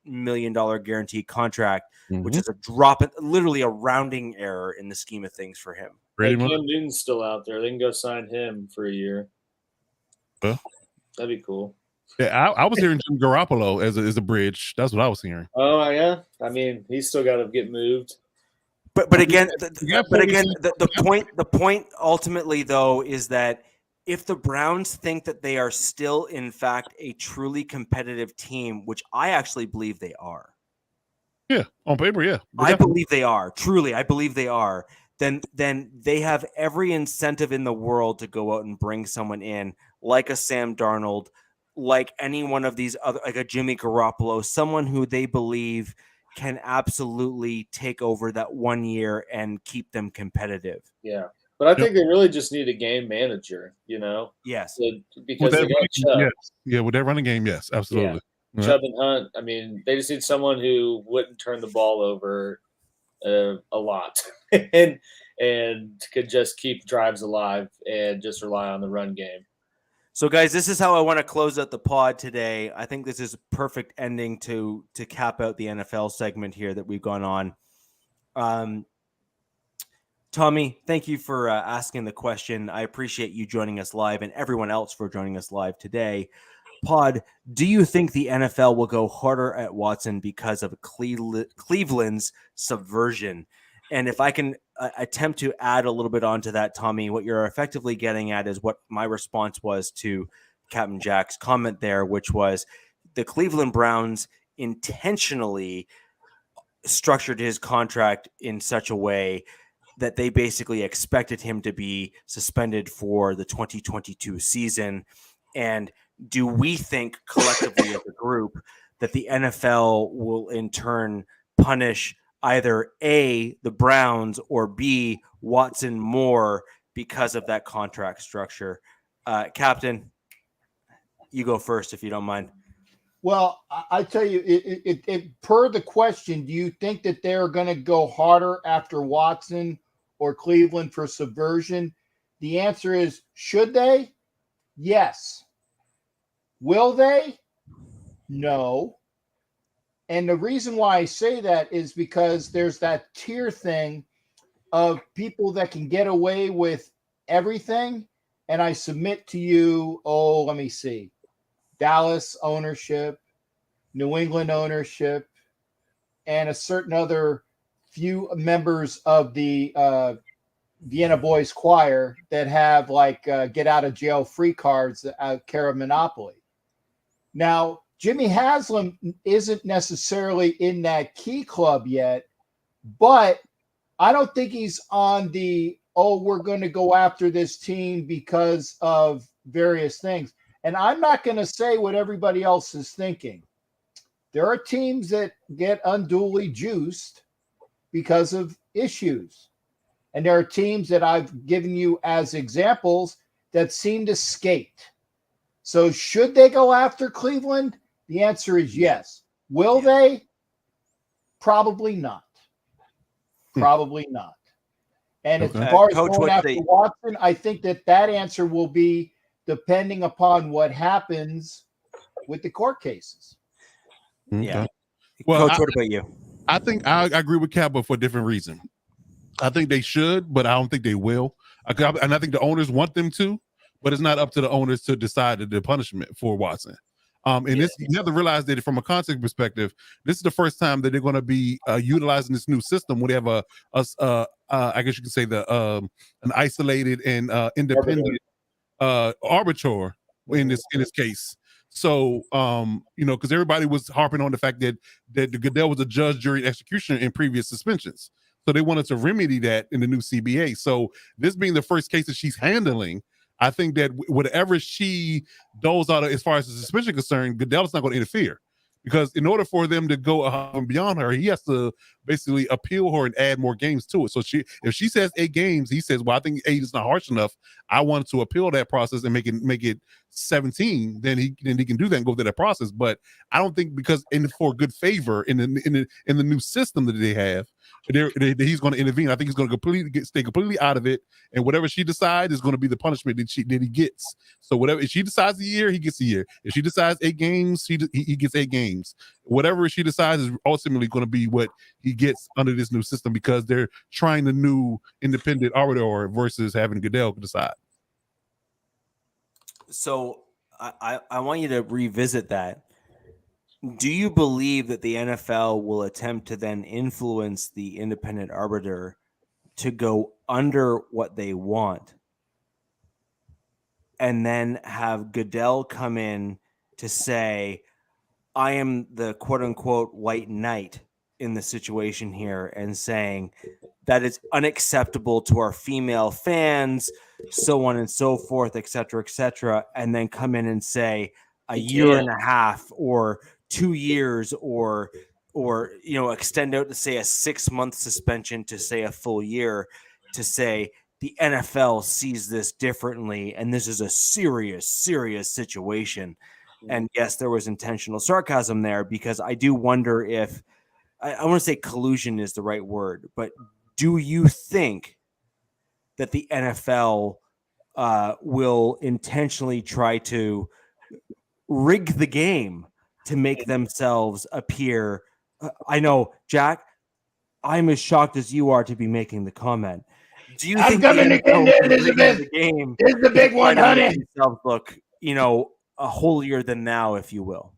million guaranteed contract, which is a drop, literally a rounding error in the scheme of things for him. Cam Newton's still out there. They can go sign him for a year. Huh? That'd be cool. Yeah, I was hearing Jim Garoppolo as a bridge. That's what I was hearing. Oh yeah, I mean he's still got to get moved. But again, the point ultimately though is that if the Browns think that they are still in fact a truly competitive team, which I actually believe they are. Yeah, on paper, yeah. I believe they are. Truly, I believe they are. Then they have every incentive in the world to go out and bring someone in like a Sam Darnold, like any one of these other, like a Jimmy Garoppolo, someone who they believe can absolutely take over that 1 year and keep them competitive. Yeah. But I think they really just need a game manager, Yes. Because they got Chubb. Yes. Yeah, with that running game, yes, absolutely. Yeah. Chubb and Hunt, I mean, they just need someone who wouldn't turn the ball over a lot and could just keep drives alive and just rely on the run game. So, guys, this is how I want to close out the pod today. I think this is a perfect ending to cap out the NFL segment here that we've gone on. Tommy, thank you for asking the question. I appreciate you joining us live and everyone else for joining us live today. Pod, do you think the NFL will go harder at Watson because of Cleveland's subversion? And if I can attempt to add a little bit onto that, Tommy, what you're effectively getting at is what my response was to Captain Jack's comment there, which was the Cleveland Browns intentionally structured his contract in such a way that they basically expected him to be suspended for the 2022 season. And do we think collectively as a group that the NFL will in turn punish either A, the Browns, or B, Watson more because of that contract structure? Captain, you go first if you don't mind. Well, I tell you, it per the question, do you think that they're going to go harder after Watson or Cleveland for subversion? The answer is, should they? Yes. Will they? No. And the reason why I say that is because there's that tier thing of people that can get away with everything. And I submit to you, let me see. Dallas ownership, New England ownership, and a certain other few members of the Vienna Boys Choir that have get out of jail free cards care of Monopoly. Now, Jimmy Haslam isn't necessarily in that key club yet, but I don't think he's on the, we're going to go after this team because of various things. And I'm not going to say what everybody else is thinking. There are teams that get unduly juiced because of issues. And there are teams that I've given you as examples that seem to skate. So should they go after Cleveland? The answer is yes. Will they? Probably not. Probably not. And as far as Coach, going after Watson, I think that answer will be depending upon what happens with the court cases. Yeah. Well, Coach, what about you? I think I agree with Cap, but for a different reason. I think they should, but I don't think they will. And I think the owners want them to, but it's not up to the owners to decide the punishment for Watson. This, you have to realize that from a context perspective, this is the first time that they're going to be utilizing this new system where they have I guess you can say an isolated and independent arbiter in this case. So, because everybody was harping on the fact that Goodell was a judge, jury, and executioner in previous suspensions. So they wanted to remedy that in the new CBA. So this being the first case that she's handling, I think that whatever she doles out as far as the suspension concerned, Goodell's not going to interfere. Because in order for them to go above and beyond her, he has to basically appeal her and add more games to it. So if she says 8 games, he says, well, I think 8 is not harsh enough. I want to appeal that process and make it 17. Then he can do that and go through that process. But I don't think because for good favor in the new system that they have, he's going to intervene. I think he's going to stay completely out of it, and whatever she decides is going to be the punishment that he gets. So whatever if she decides a year, he gets a year. If she decides 8 games, he gets 8 games. Whatever she decides is ultimately going to be what he gets under this new system because they're trying the new independent arbiter versus having Goodell decide. So I want you to revisit that. Do you believe that the NFL will attempt to then influence the independent arbiter to go under what they want and then have Goodell come in to say, I am the quote unquote white knight in the situation here and saying that is unacceptable to our female fans, so on and so forth, et cetera, and then come in and say a year and a half or 2 years or extend out to say a 6-month suspension to say a full year to say the NFL sees this differently and this is a serious situation. And yes, there was intentional sarcasm there because I do wonder if I want to say collusion is the right word, but do you think that the NFL will intentionally try to rig the game to make themselves appear. I know, Jack, I'm as shocked as you are to be making the comment. Do you think coming the again, NFL is rigging Elizabeth. the game This is the big to one, try to make honey. themselves look, holier than thou, if you will?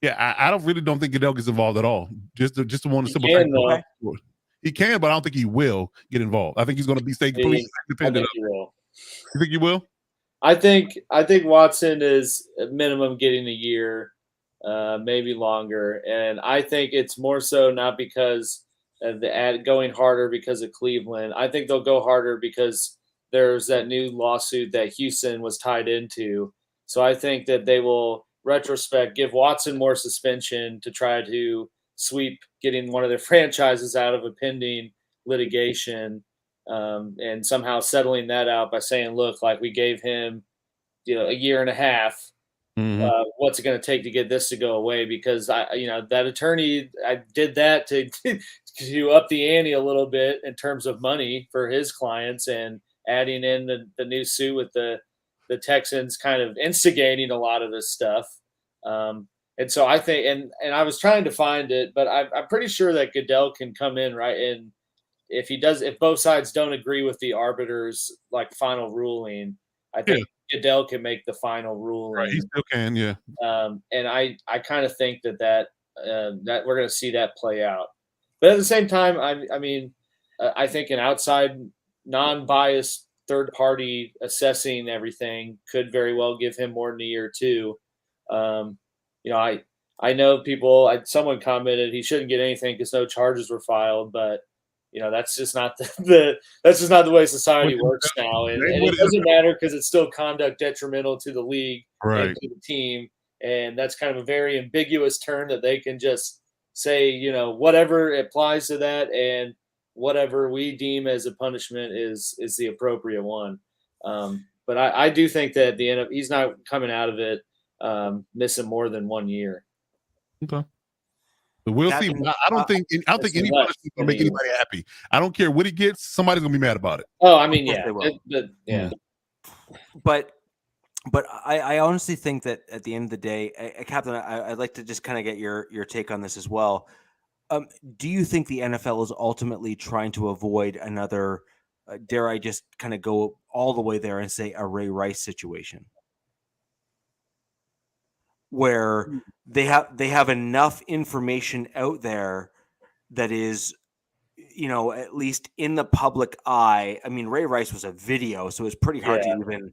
Yeah, I don't think Goodell gets involved at all. Just to want to simple can, fact. He can, but I don't think he will get involved. I think he's going to be stay completely independent. You think he will? I think Watson is at minimum getting a year, maybe longer, and I think it's more so not because of the ad going harder because of Cleveland. I think they'll go harder because there's that new lawsuit that Houston was tied into. So I think that they will retrospect give Watson more suspension to try to sweep getting one of their franchises out of a pending litigation. And somehow settling that out by saying, look, like we gave him, a year and a half. What's it going to take to get this to go away? Because that attorney, I did that to up the ante a little bit in terms of money for his clients and adding in the new suit with the Texans kind of instigating a lot of this stuff. And so I think, and I was trying to find it, but I'm pretty sure that Goodell can come in, right? And if both sides don't agree with the arbiter's like final ruling, I think Goodell can make the final ruling. Right, he still can, yeah. And I kind of think that we're going to see that play out. But at the same time, I think an outside, non-biased third party assessing everything could very well give him more than a year or two. I know people. Someone commented he shouldn't get anything because no charges were filed, but that's just not that's just not the way society works now, and it doesn't matter because it's still conduct detrimental to the league and to the team, and that's kind of a very ambiguous term that they can just say, whatever applies to that, and whatever we deem as a punishment is the appropriate one. But I do think that the end he's not coming out of it missing more than 1 year. Okay. But we'll see. I think any punishment is going to make anybody happy. I don't care what he gets. Somebody's going to be mad about it. Oh, I mean, yeah. But I honestly think that at the end of the day, Captain, I'd like to just kind of get your take on this as well. Do you think the NFL is ultimately trying to avoid another, dare I just kind of go all the way there and say a Ray Rice situation? Where they have enough information out there that is, at least in the public eye. I mean, Ray Rice was a video, so it's pretty hard to even,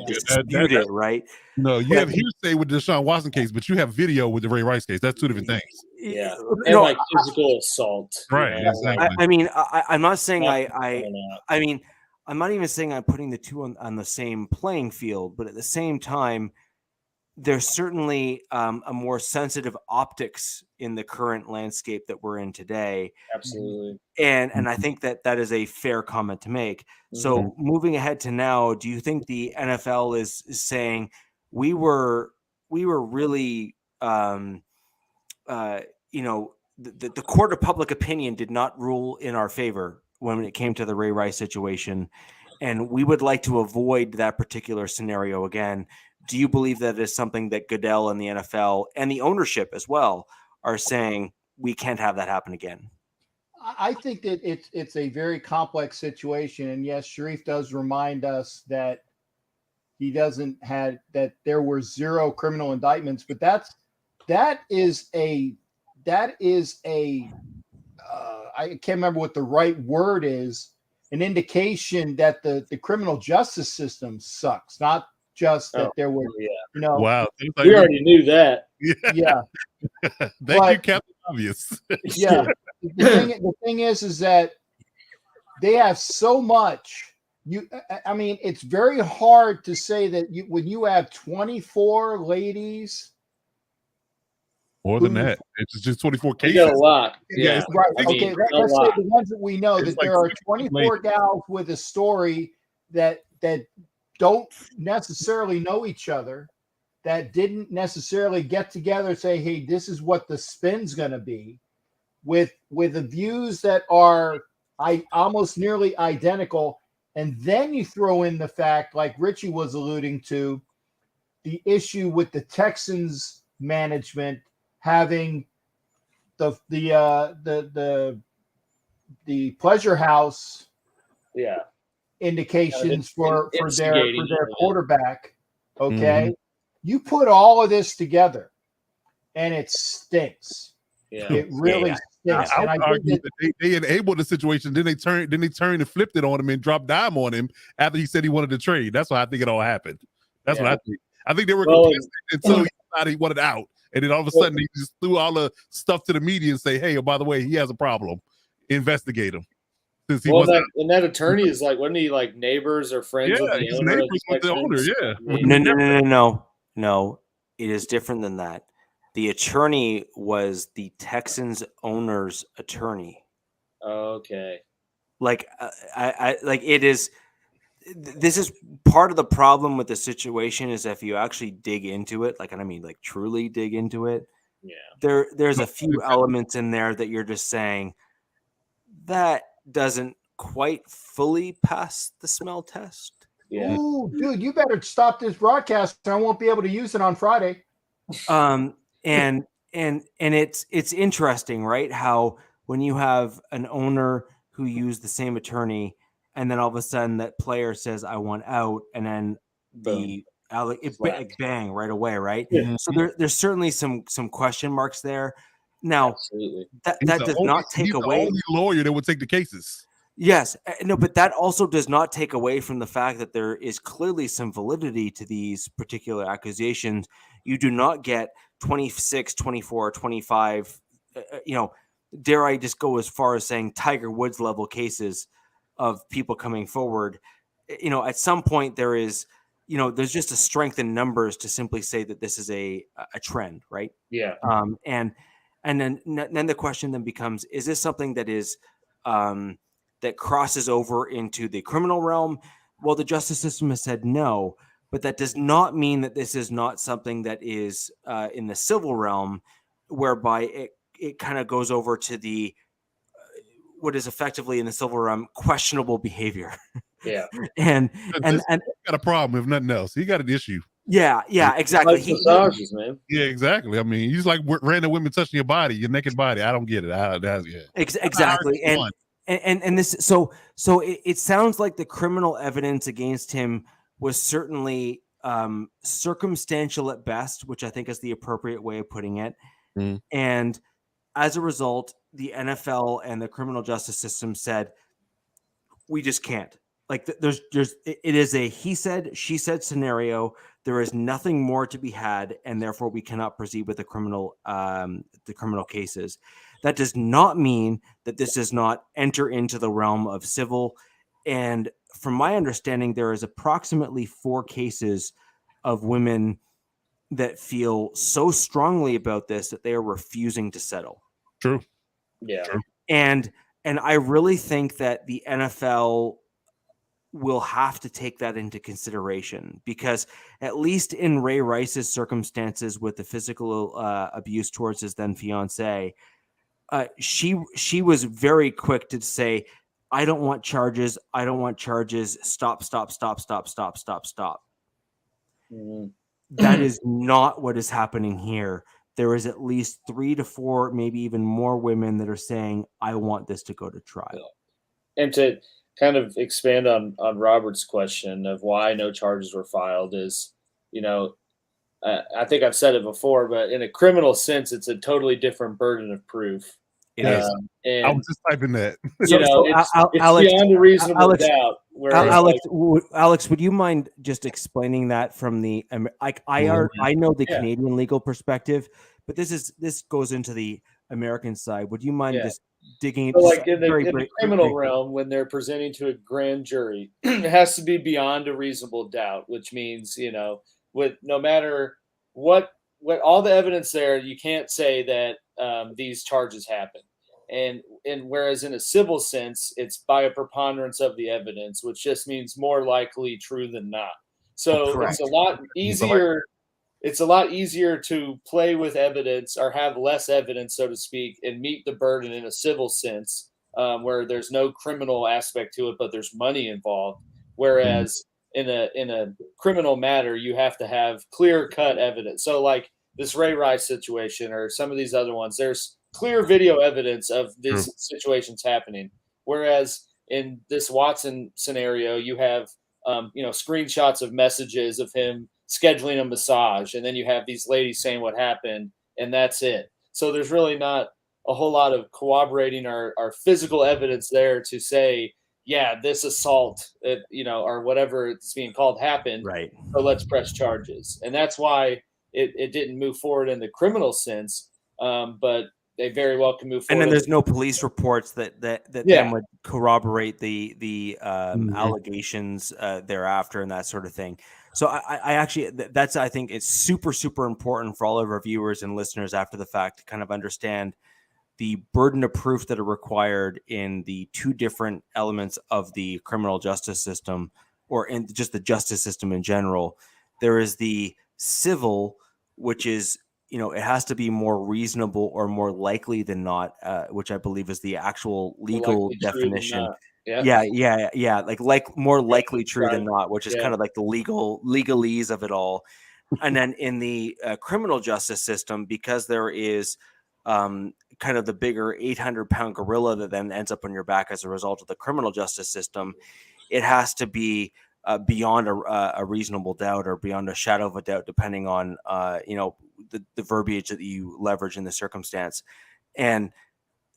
dispute it, right? No, you have hearsay with the Deshaun Watson case, but you have video with the Ray Rice case. That's two different things. Yeah, and physical assault. Right. Exactly. I mean, I'm not saying I'm not even saying I'm putting the two on the same playing field, but at the same time, there's certainly a more sensitive optics in the current landscape that we're in today. Absolutely. And I think that is a fair comment to make. So moving ahead to now, do you think the NFL is saying we were really, the court of public opinion did not rule in our favor when it came to the Ray Rice situation, and we would like to avoid that particular scenario again? Do you believe that is something that Goodell and the NFL and the ownership as well are saying we can't have that happen again? I think that it's a very complex situation. And yes, Sharif does remind us that he doesn't have that there were 0 criminal indictments, but that is a I can't remember what the right word is, an indication that the criminal justice system sucks, not just that there were, wow, we already knew that. Yeah. Thank you, Captain Obvious. Yeah. The thing is that they have so much. It's very hard to say that when you have 24 ladies. More than that. It's just 24 cases. You got a lot. Yeah. Right. Okay. Let's say the ones that we know that there are 24 gals with a story that don't necessarily know each other, that didn't necessarily get together and say, hey, this is what the spin's going to be, with the views that are almost nearly identical. And then you throw in the fact, like Richie was alluding to, the issue with the Texans management having the pleasure house indications for their quarterback. Okay. You put all of this together and it stinks. Yeah. It really stinks. I And would argue that they enabled the situation. Then they turned and flipped it on him and dropped dime on him after he said he wanted to trade. That's why I think it all happened. That's what I think. I think they were complicit until he thought he wanted out. And then all of a sudden he just threw all the stuff to the media and say, hey, oh, by the way, he has a problem. Investigate him. Since he and that attorney is like, wasn't he like neighbors or friends with the owner? Neighbors with the owner, yeah. No. It is different than that. The attorney was the Texans owner's attorney. Okay. Like, it is. This is part of the problem with the situation is if you actually dig into it, truly dig into it. Yeah. There's a few elements in there that you're just saying that doesn't quite fully pass the smell test. Yeah. Ooh, dude, you better stop this broadcast. I won't be able to use it on Friday. And it's interesting, right? How when you have an owner who used the same attorney, and then all of a sudden that player says, "I want out," and then bang right away, right? Yeah. So there's certainly some question marks there. Now, absolutely, that does not take away. The only lawyer that would take the cases. Yes, no, but that also does not take away from the fact that there is clearly some validity to these particular accusations. You do not get 26, 24, 25, dare I just go as far as saying Tiger Woods level cases of people coming forward. At some point there is, there's just a strength in numbers to simply say that this is a trend, right? Yeah. And then the question then becomes, is this something that is, that crosses over into the criminal realm? Well, the justice system has said no, but that does not mean that this is not something that is in the civil realm, whereby it kind of goes over to the what is effectively in the civil realm questionable behavior. Yeah, and got a problem if nothing else. He got an issue. Yeah, exactly. Like massages, man. Yeah, exactly. I mean, you just like random women touching your naked body. I don't get it. Exactly. And this, so it sounds like the criminal evidence against him was certainly circumstantial at best, which I think is the appropriate way of putting it. Mm. And as a result, the NFL and the criminal justice system said, we just can't. Like it is a he said, she said scenario. There is nothing more to be had, and therefore we cannot proceed with the criminal cases. That does not mean that this does not enter into the realm of civil. And from my understanding, there is approximately 4 cases of women that feel so strongly about this that they are refusing to settle. True. Yeah. True. And I really think that the NFL will have to take that into consideration, because at least in Ray Rice's circumstances with the physical abuse towards his then fiance, she was very quick to say, I don't want charges. I don't want charges. Stop. Mm-hmm. That is not what is happening here. There is at least 3 to 4, maybe even more women that are saying, I want this to go to trial. And to kind of expand on Robert's question of why no charges were filed is, I think I've said it before, but in a criminal sense, it's a totally different burden of proof. It is. And I was just typing that. it's beyond a reasonable doubt. Alex, would you mind just explaining that from the I know the Canadian legal perspective, but this goes into the American side. Would you mind just digging into in the criminal realm, when they're presenting to a grand jury, it has to be beyond a reasonable doubt, which means, with no matter what all the evidence there, you can't say that these charges happen. And whereas in a civil sense, it's by a preponderance of the evidence, which just means more likely true than not. So Correct. It's a lot easier. It's a lot easier to play with evidence or have less evidence, so to speak, and meet the burden in a civil sense where there's no criminal aspect to it, but there's money involved. Whereas in a criminal matter, you have to have clear-cut evidence. So like this Ray Rice situation or some of these other ones, there's clear video evidence of these situations happening. Whereas in this Watson scenario, you have screenshots of messages of him scheduling a massage, and then you have these ladies saying what happened, and that's it. So there's really not a whole lot of corroborating our physical evidence there to say, yeah, this assault, or whatever it's being called happened. Right. So let's press charges. And that's why it didn't move forward in the criminal sense. But they very well can move forward. And then there's no police reports that then would corroborate the allegations thereafter and that sort of thing. So I actually, I think it's super, super important for all of our viewers and listeners after the fact to kind of understand the burden of proof that are required in the two different elements of the criminal justice system, or in just the justice system in general. There is the civil, which is, it has to be more reasonable or more likely than not, which I believe is the actual legal definition. Yeah. Like more likely true than not, which is kind of like the legalese of it all. And then in the criminal justice system, because there is kind of the bigger 800-pound gorilla that then ends up on your back as a result of the criminal justice system, it has to be beyond a reasonable doubt or beyond a shadow of a doubt, depending on the verbiage that you leverage in the circumstance. And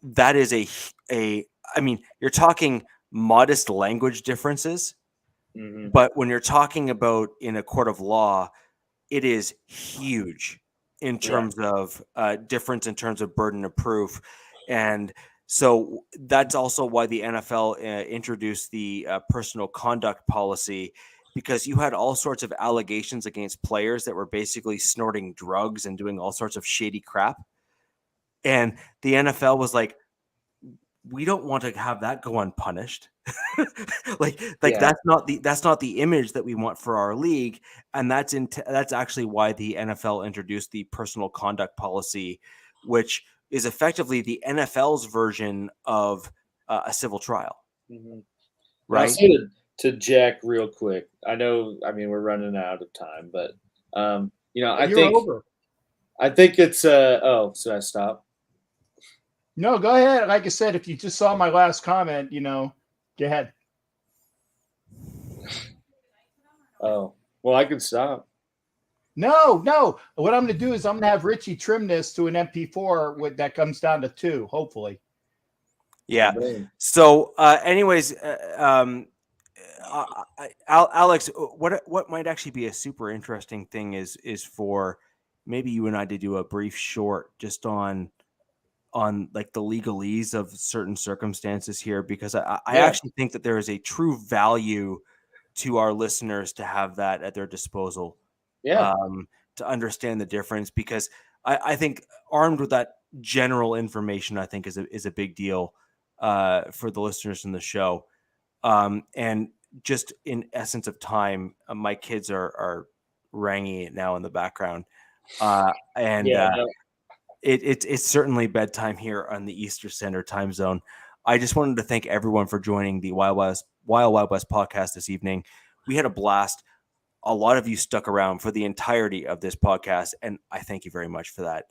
that is you're talking modest language differences, but when you're talking about in a court of law, it is huge in terms of difference in terms of burden of proof. And so that's also why the NFL introduced the personal conduct policy, because you had all sorts of allegations against players that were basically snorting drugs and doing all sorts of shady crap. And the NFL was like, we don't want to have that go unpunished. That's not the image that we want for our league. And that's actually why the NFL introduced the personal conduct policy, which is effectively the NFL's version of a civil trial. Right. To Jack real quick. I know, we're running out of time, but I think it's should I stop? No, go ahead. Like I said, if you just saw my last comment, go ahead. Oh, well, I can stop. No. What I'm going to do is I'm going to have Richie trim this to an MP4 that comes down to 2, hopefully. Yeah. So anyways, Alex, what might actually be a super interesting thing is for maybe you and I to do a brief short just on like the legalese of certain circumstances here, because I actually think that there is a true value to our listeners to have that at their disposal. To understand the difference, because I think armed with that general information, I think is a big deal for the listeners in the show. And just in essence of time, my kids are ringing it now in the background. It's certainly bedtime here on the Eastern Standard Time Zone. I just wanted to thank everyone for joining the Wild West podcast this evening. We had a blast. A lot of you stuck around for the entirety of this podcast, and I thank you very much for that.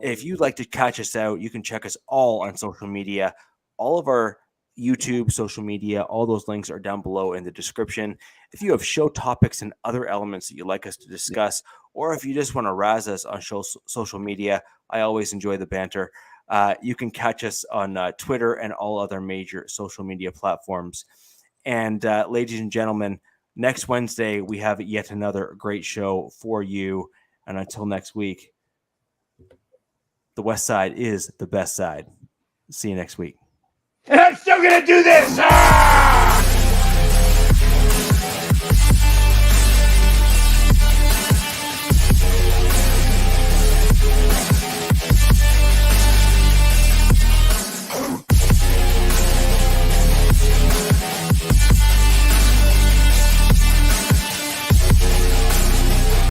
If you'd like to catch us out, you can check us all on social media. All of our YouTube, social media, all those links are down below in the description. If you have show topics and other elements that you'd like us to discuss, or if you just want to razz us on social media, I always enjoy the banter. You can catch us on Twitter and all other major social media platforms. And ladies and gentlemen, next Wednesday, we have yet another great show for you. And until next week, the West Side is the best side. See you next week. And I'm still going to do this.